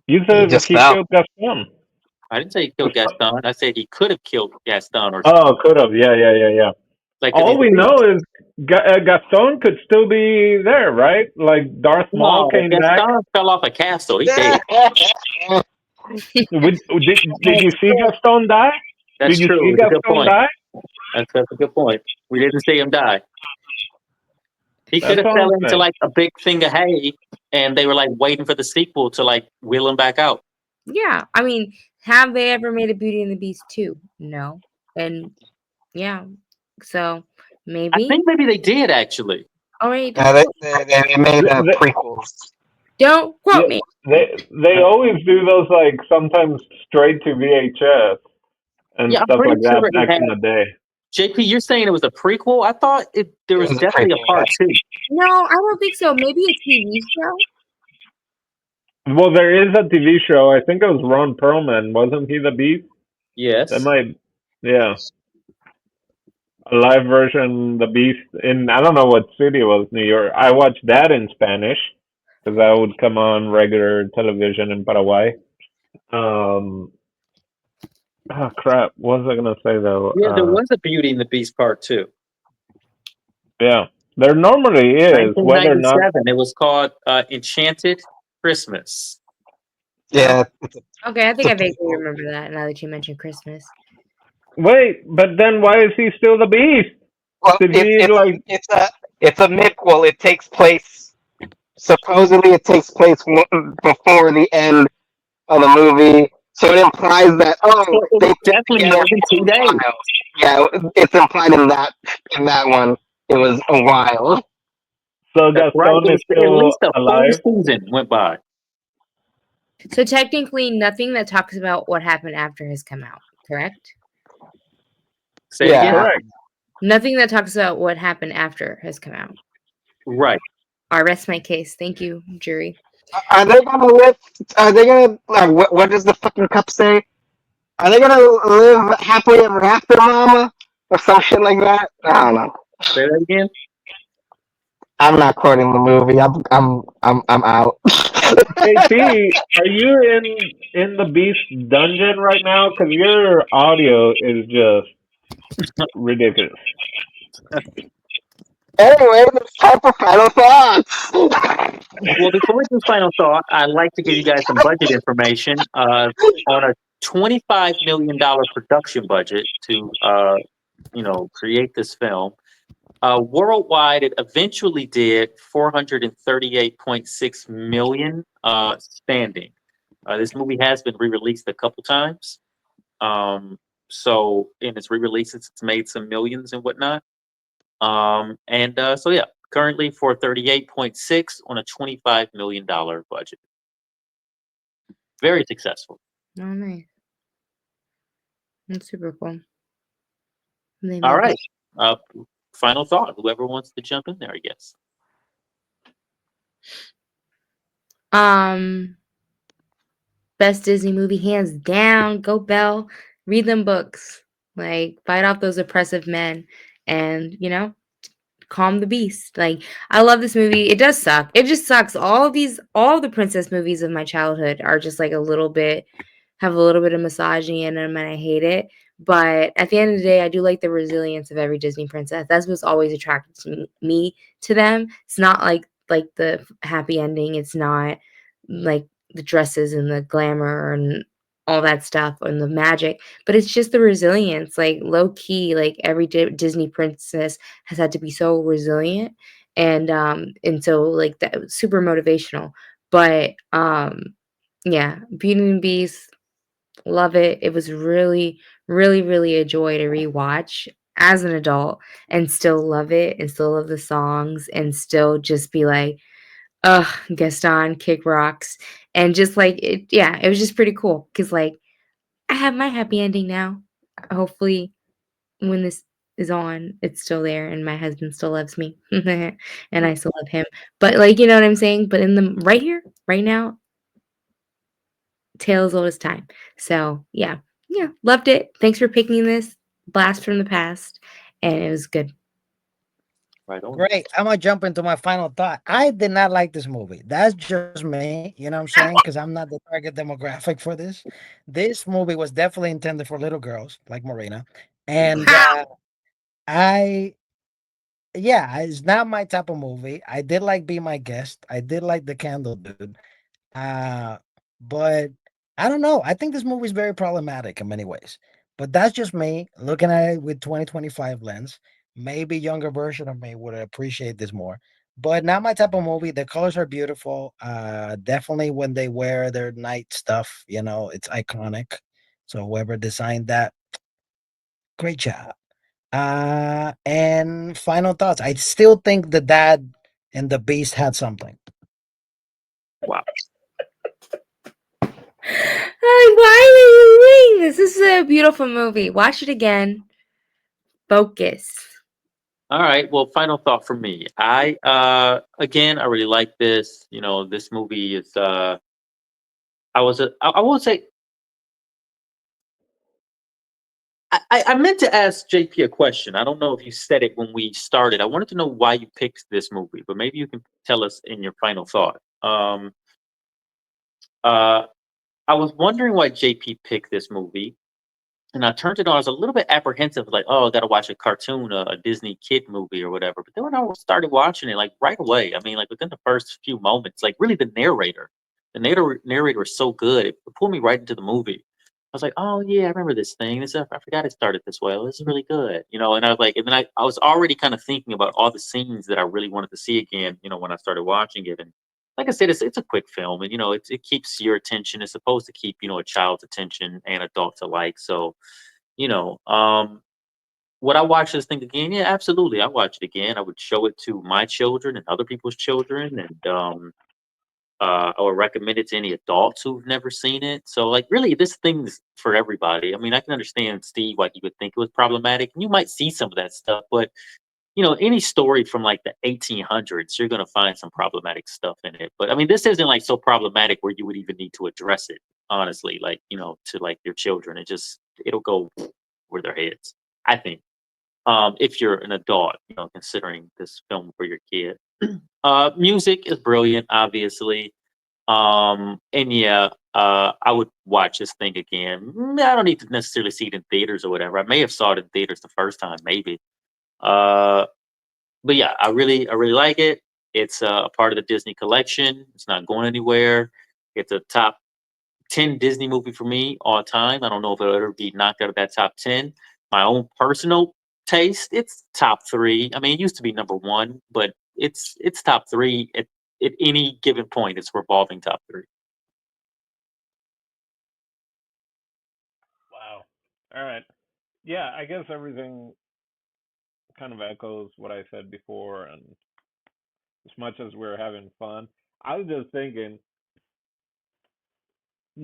You He said just he fell. killed Gaston. I didn't say he killed Gaston. I said he could have killed Gaston, or Oh, could have. Yeah, yeah, yeah, yeah. like, because All he's a we beast. know is Gaston could still be there, right? Like Darth Maul No, came back. Gaston fell off a castle. He dead. Did you see Gaston die? That's Did you true. see It's a good Gaston point. die? That's a good point. We didn't see him die. He could That's have all fell I'm into saying. like a big thing of hay, and they were like waiting for the sequel to like wheel him back out. Yeah, I mean, have they ever made a Beauty and the Beast 2? No. And yeah, so I maybe. think maybe they did actually. All right, Yeah, don't quote, they made The, the, prequels. don't yeah, quote me. they always do those like sometimes straight to VHS and Yeah, I'm stuff pretty like sure that it back had. in the day. JP, you're saying it was a prequel? I thought there It was was a definitely a prequel. part two. No, I don't think so. Maybe a TV show. Well, there is a TV show. I think it was Ron Perlman. Wasn't he the Beast? That Yes. might, yeah, a live version, the Beast in I don't know what city it was, New York. I watched that in Spanish because that would come on regular television in Paraguay. Um, oh crap, what was I gonna say though? Yeah, there was a Beauty and the Beast part two. Yeah, there normally is, whether or not. 1997. It was called Enchanted Christmas. Oh, Yeah, okay. I it's think a I vaguely prequel. remember that now that you mentioned Christmas. Wait, but then why is he still the Beast? Well, Did he like? it's a midquel. It takes place supposedly it takes place before the end of the movie, so it implies that So it they was put it definitely together more than for 2 days. a while. Yeah, it's implied in that one. It was a while. So That's right. Gaston It is was at still least a full alive. season went by. So technically, nothing that talks about what happened after has come out. Correct? Say it again. Yeah. Correct. Nothing that talks about what happened after has come out. Right. I rest my case. Thank you, jury. Are they gonna live? Are they gonna? What does the fucking cup say? Are they gonna live happily ever after, Mama, or some shit like that? I don't know. Say that again. I'm not quoting the movie. I'm out. JP, are you in the Beast dungeon right now? Because your audio is just ridiculous. Anyway, it's time for final thoughts. Well, before we do final thought, I'd like to give you guys some budget information. On a $25 million production budget to create this film. Worldwide, it eventually did 438.6 million standing. This movie has been re-released a couple times. So in its re-releases, it's made some millions and whatnot. So yeah, currently for 38.6 on a $25 million budget. Very successful. Oh, nice. That's super cool. They All made right. Uh, Final thought. Whoever wants to jump in there, I guess. that. Best Disney movie, hands down. Go Belle. Read them books. Like, fight off those oppressive men and, calm the beast. Like, I love this movie. It does suck. It just sucks. All the princess movies of my childhood are just like have a little bit of misogyny in them, and I hate it. But at the end of the day, I do like the resilience of every Disney princess. That's what's always attracted to me to them. It's not like the happy ending. It's not like the dresses and the glamour and all that stuff and the magic, but it's just the resilience. Like, low key, like every Disney princess has had to be so resilient, and so like that was super motivational. But yeah, Beauty and the Beast, love it. It was really, really, really a joy to rewatch as an adult and still love it and still love the songs and still just be like, ugh, Gaston kick rocks. And just like it, yeah, it was just pretty cool because like I have my happy ending now. Hopefully, when this is on, it's still there and my husband still loves me and I still love him. But like, you know what I'm saying? But in the right here, right now, tale as old as time. So yeah, yeah, loved it. Thanks for picking this blast from the past, and it was good. Right on. Great. I'm gonna jump into my final thought. I did not like this movie. That's just me. You know what I'm saying? Because I'm not the target demographic for this. This movie was definitely intended for little girls like Marina, and I yeah, it's not my type of movie. I did like Be My Guest. I did like The Candle Dude. Uh, but I don't know. I think this movie is very problematic in many ways. But that's just me looking at it with 2025 lens. Maybe younger version of me would appreciate this more. But not my type of movie. The colors are beautiful. Definitely when they wear their night stuff, it's iconic. So whoever designed that, great job. And final thoughts. I still think the dad and the beast had something. Wow. Why are you doing this? This is a beautiful movie. Watch it again. Focus. All right. Well, final thought for me. I really like this. This movie is I won't say I meant to ask JP a question. I don't know if you said it when we started. I wanted to know why you picked this movie, but maybe you can tell us in your final thought. Uh I was wondering why JP picked this movie. And I turned it on. I was a little bit apprehensive, like, oh, I got to watch a cartoon, a Disney kid movie or whatever. But then when I started watching it, like right away, I mean, like within the first few moments, like really the narrator was so good. It pulled me right into the movie. I was like, oh yeah, I remember this thing. I forgot it started this way. Oh, this is really good, And I was like, and then I was already kind of thinking about all the scenes that I really wanted to see again, when I started watching it. And like I said, it's a quick film, and it keeps your attention. It's supposed to keep a child's attention and adults alike. So you know, um, would I watch this thing again? Yeah, absolutely. I watch it again. I would show it to my children and other people's children, and I would recommend it to any adults who've never seen it. So, like, really, this thing's for everybody. I mean, I can understand Steve why you would think it was problematic, and you might see some of that stuff, but any story from like the 1800s, you're going to find some problematic stuff in it. But I mean, this isn't like so problematic where you would even need to address it, honestly, like, to like your children. It'll go over their heads, I think. If you're an adult, considering this film for your kid. Music is brilliant, obviously. And yeah, I would watch this thing again. I don't need to necessarily see it in theaters or whatever. I may have saw it in theaters the first time, maybe. Uh, but yeah, I really like it. It's a part of the Disney collection. It's not going anywhere. It's a top 10 Disney movie for me all time. I don't know if it'll ever be knocked out of that top 10. My own personal taste, it's top three. I mean, it used to be number one, but it's top three at any given point. It's revolving top three. Wow. All right. Yeah, I guess everything kind of echoes what I said before, and as much as we're having fun, I was just thinking.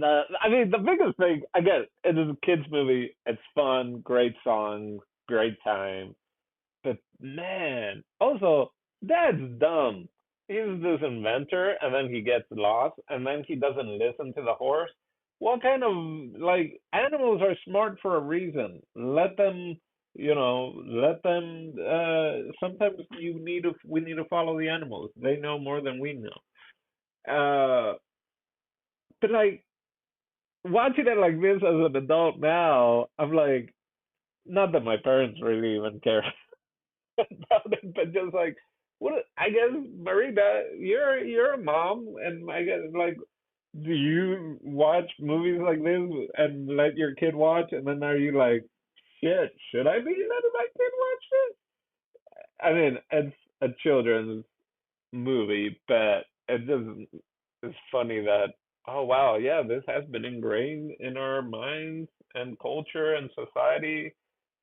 I mean, the biggest thing, again, it is a kids movie. It's fun, great songs, great time. But man, also that's dumb. He's this inventor, and then he gets lost, and then he doesn't listen to the horse. What kind of like animals are smart for a reason? Let them, let them. Sometimes we need to follow the animals. They know more than we know. But like watching it like this as an adult now, I'm like, not that my parents really even care about it, but just like, what? I guess Marina, you're a mom, and I guess like, do you watch movies like this and let your kid watch, and then are you like, shit, should I be letting my kid watch this? I mean, it's a children's movie, but it just it's funny that oh wow, yeah, this has been ingrained in our minds and culture and society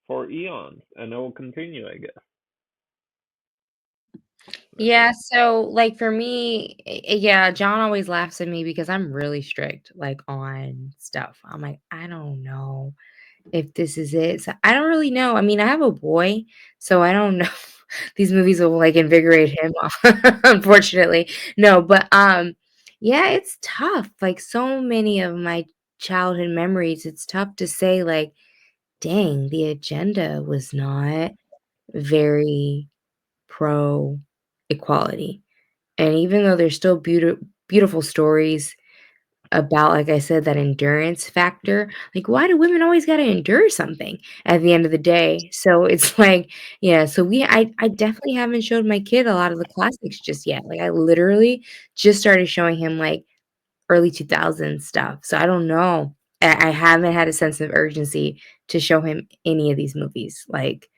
for eons, and it will continue, I guess. But Yeah, yeah. so like for me, yeah, John always laughs at me because I'm really strict like on stuff. I'm like, I don't know if this is it. So I don't really know. I mean, I have a boy, so I don't know. These movies will like invigorate him, unfortunately. No, but yeah, it's tough. Like so many of my childhood memories, it's tough to say like, dang, the agenda was not very pro equality. And even though there's still beautiful stories about, like I said, that endurance factor, like, why do women always gotta endure something at the end of the day? So it's like, yeah, so I definitely haven't showed my kid a lot of the classics just yet. Like, I literally just started showing him, like, early 2000s stuff. So I don't know. I haven't had a sense of urgency to show him any of these movies, like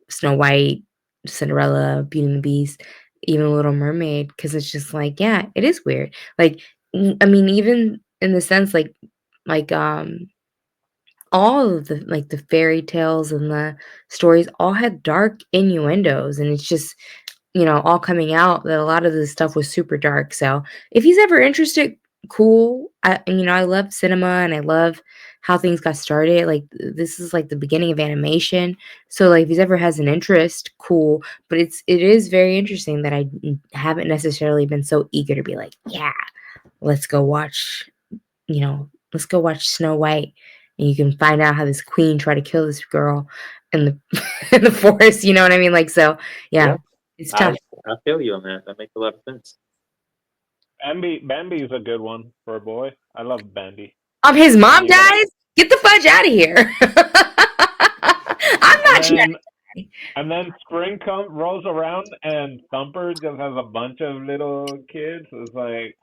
Snow White, Cinderella, Beauty and the Beast, even Little Mermaid, because it's just like, yeah, it is weird. Like, I mean, even in the sense, like all of the like the fairy tales and the stories all had dark innuendos, and it's just all coming out that a lot of this stuff was super dark. So if he's ever interested, cool. I love cinema and I love how things got started. Like this is like the beginning of animation. So like if he's ever has an interest, cool. But it is very interesting that I haven't necessarily been so eager to be like, yeah, let's go watch, let's go watch Snow White. And you can find out how this queen tried to kill this girl in the in the forest. You know what I mean? Like so, yeah, Yeah, it's tough. I feel you on that. That makes a lot of sense. Bambi is a good one for a boy. I love Bambi. His And mom you gotta, dies? Get the fudge out of here. I'm and not then trying spring rolls around and Thumper just has a bunch of little kids. It's like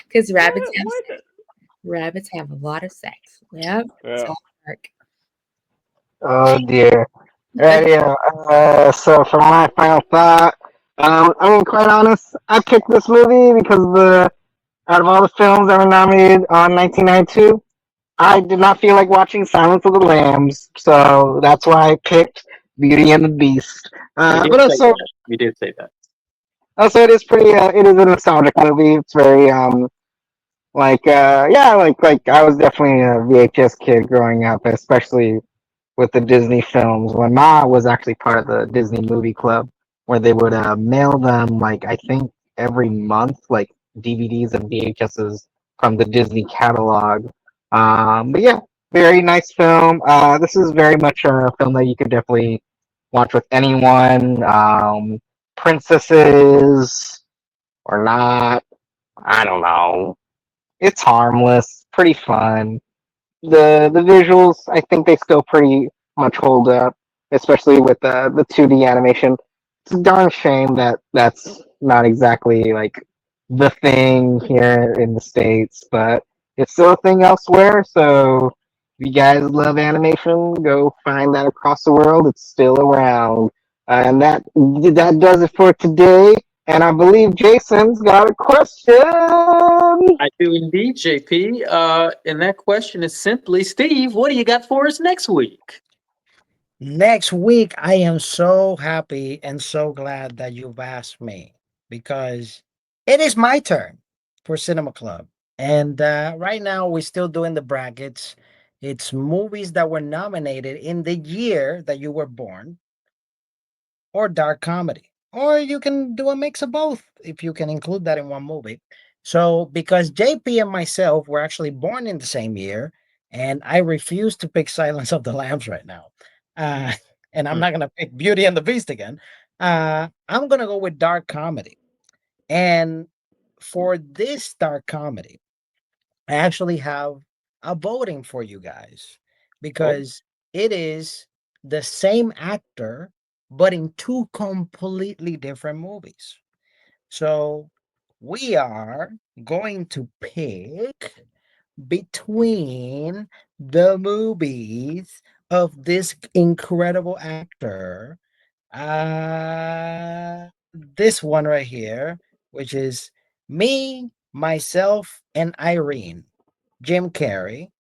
because rabbits what? have What? rabbits have a lot of sex. Yep, it's Yeah. all dark. Oh dear. Right, yeah. So for my final thought, I mean, quite honest, I picked this movie because out of all the films that were nominated on 1992, I did not feel like watching Silence of the Lambs, so that's why I picked Beauty and the Beast. You did But say also, that. You did say that. it is pretty. It is a nostalgic movie. It's very yeah, like I was definitely a VHS kid growing up, especially with the Disney films when Ma was actually part of the Disney movie club where they would mail them like I think every month like DVDs and VHSs from the Disney catalog. But yeah, very nice film. This is very much a film that you could definitely watch with anyone. Princesses or not, I don't know. It's harmless, pretty fun. The visuals, I think they still pretty much hold up, especially with the 2D animation. It's a darn shame that that's not exactly like the thing here in the States, but it's still a thing elsewhere. So if you guys love animation, go find that across the world. It's still around. And that does it for today. And I believe Jason's got a question. I do indeed, JP. And that question is simply, Steve, what do you got for us next week? Next week, I am so happy and so glad that you've asked me because it is my turn for Cinema Club. And right now, we're still doing the brackets. It's movies that were nominated in the year that you were born, or dark comedy. Or you can do a mix of both if you can include that in one movie. So, because JP and myself were actually born in the same year, and I refuse to pick Silence of the Lambs right now. Uh, and I'm Hmm. not going to pick Beauty and the Beast again. I'm going to go with dark comedy. And for this dark comedy, I actually have a voting for you guys Oh, because it is the same actor, but in two completely different movies. So we are going to pick between the movies of this incredible actor. This one right here, which is me, myself, and Irene. Jim Carrey.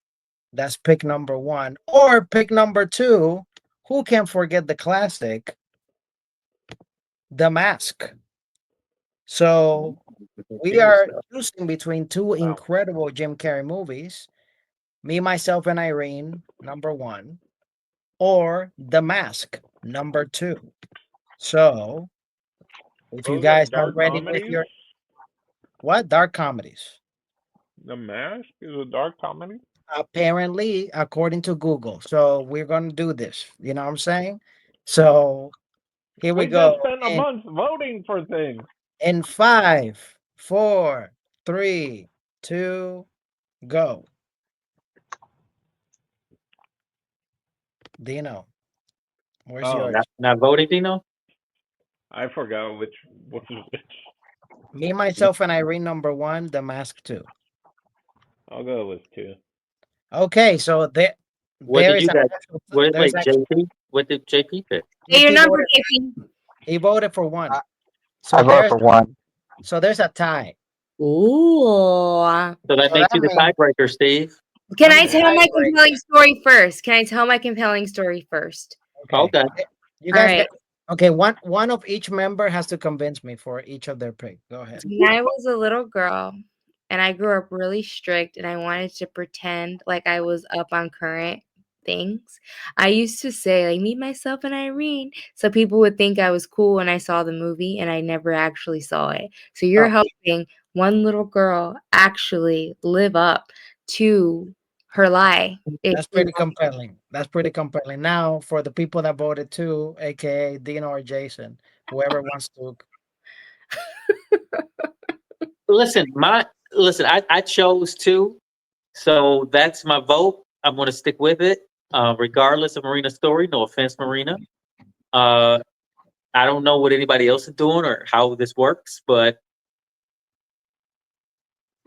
That's pick number one. Or pick number two. Who can forget the classic, The Mask? So Jim we Carrey are stuff. choosing between two Wow. incredible Jim Carrey movies, Me, Myself, and Irene, number one, or The Mask, number two. So if you those are guys are dark ready with comedies. your what dark comedies? The Mask is a dark comedy. Apparently, according to Google. So we're gonna do this. You know what I'm saying? So here we We just go. spent a And month voting for things. in five, four, three, two, go. Dino, where's Oh, yours? Not voting, Dino? I forgot which was which. Me, myself, and Irene, number one. The Mask two. I'll go with two. Okay, so What there did is you an guys? actual, What, there's wait, actually JP? What did JP pick? Say your JP number, voted. JP. He voted for one. I, So I vote there's for one. a tie. Ooh. So that So makes that you the means tiebreaker, Steve. Can I'm I the tell my compelling tiebreaker. story first? Can I tell my compelling story first? Okay. Okay. You All guys right. get okay. One of each member has to convince me for each of their pick. Go ahead. When I was a little girl and I grew up really strict and I wanted to pretend like I was up on current things, I used to say, like, meet myself and Irene. So people would think I was cool when I saw the movie and I never actually saw it. So you're Oh, helping one little girl actually live up to her lie. If that's you pretty compelling. That's pretty compelling. Now, for the people that voted too, aka Dino or Jason, whoever wants to. Listen, I chose two, so that's my vote. I'm going to stick with it, regardless of Marina's story. No offense, Marina. Uh, I don't know what anybody else is doing or how this works, but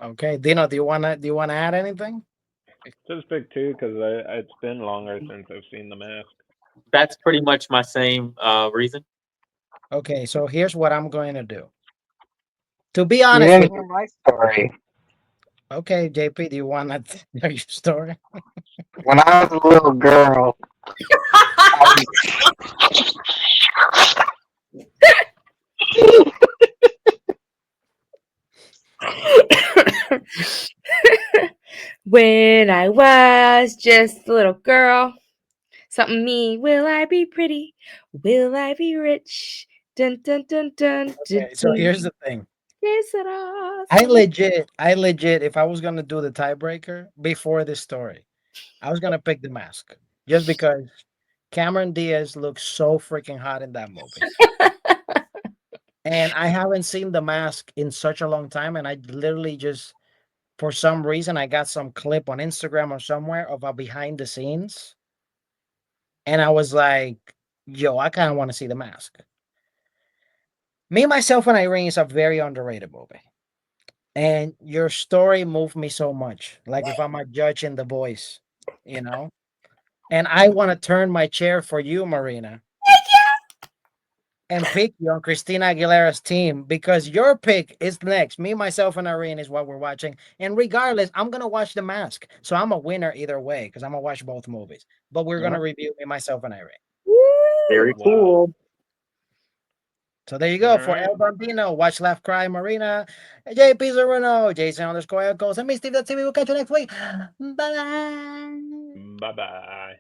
Okay, Dino, do you wanna add anything? Just pick two because it's been longer since I've seen The Mask. that's pretty much my same reason. Okay, so here's what I'm going to do. To be You honest didn't with hear my story. okay, JP, do you want to tell your story? When I was a little girl, I was when I was just a little girl, something me, will I be pretty? Will I be rich? Dun dun dun dun dun Okay, so dun. here's the thing. Is it all I legit, if I was gonna do the tiebreaker before this story, I was gonna pick the mask just because Cameron Diaz looks so freaking hot in that movie. And I haven't seen the mask in such a long time, and I literally just For some reason, I got some clip on Instagram or somewhere of a behind the scenes, and I was like, "Yo, I kind of want to see The Mask." Me, Myself, and Irene is a very underrated movie, and your story moved me so much. Like if I'm a judge in The Voice, you know, and I want to turn my chair for you, Marina, and pick you on Christina Aguilera's team because your pick is next. Me, Myself, and Irene is what we're watching. And regardless, I'm going to watch The Mask. So I'm a winner either way because I'm going to watch both movies. But we're going to review Me, Myself, and Irene. Very Wow. cool. So there you go. All For right. El Bambino, Watch, Laugh, Cry, Marina, JP Zaruno, Jason _Echoes, and me, Steve. That's it. We'll catch you next week. Bye. Bye bye.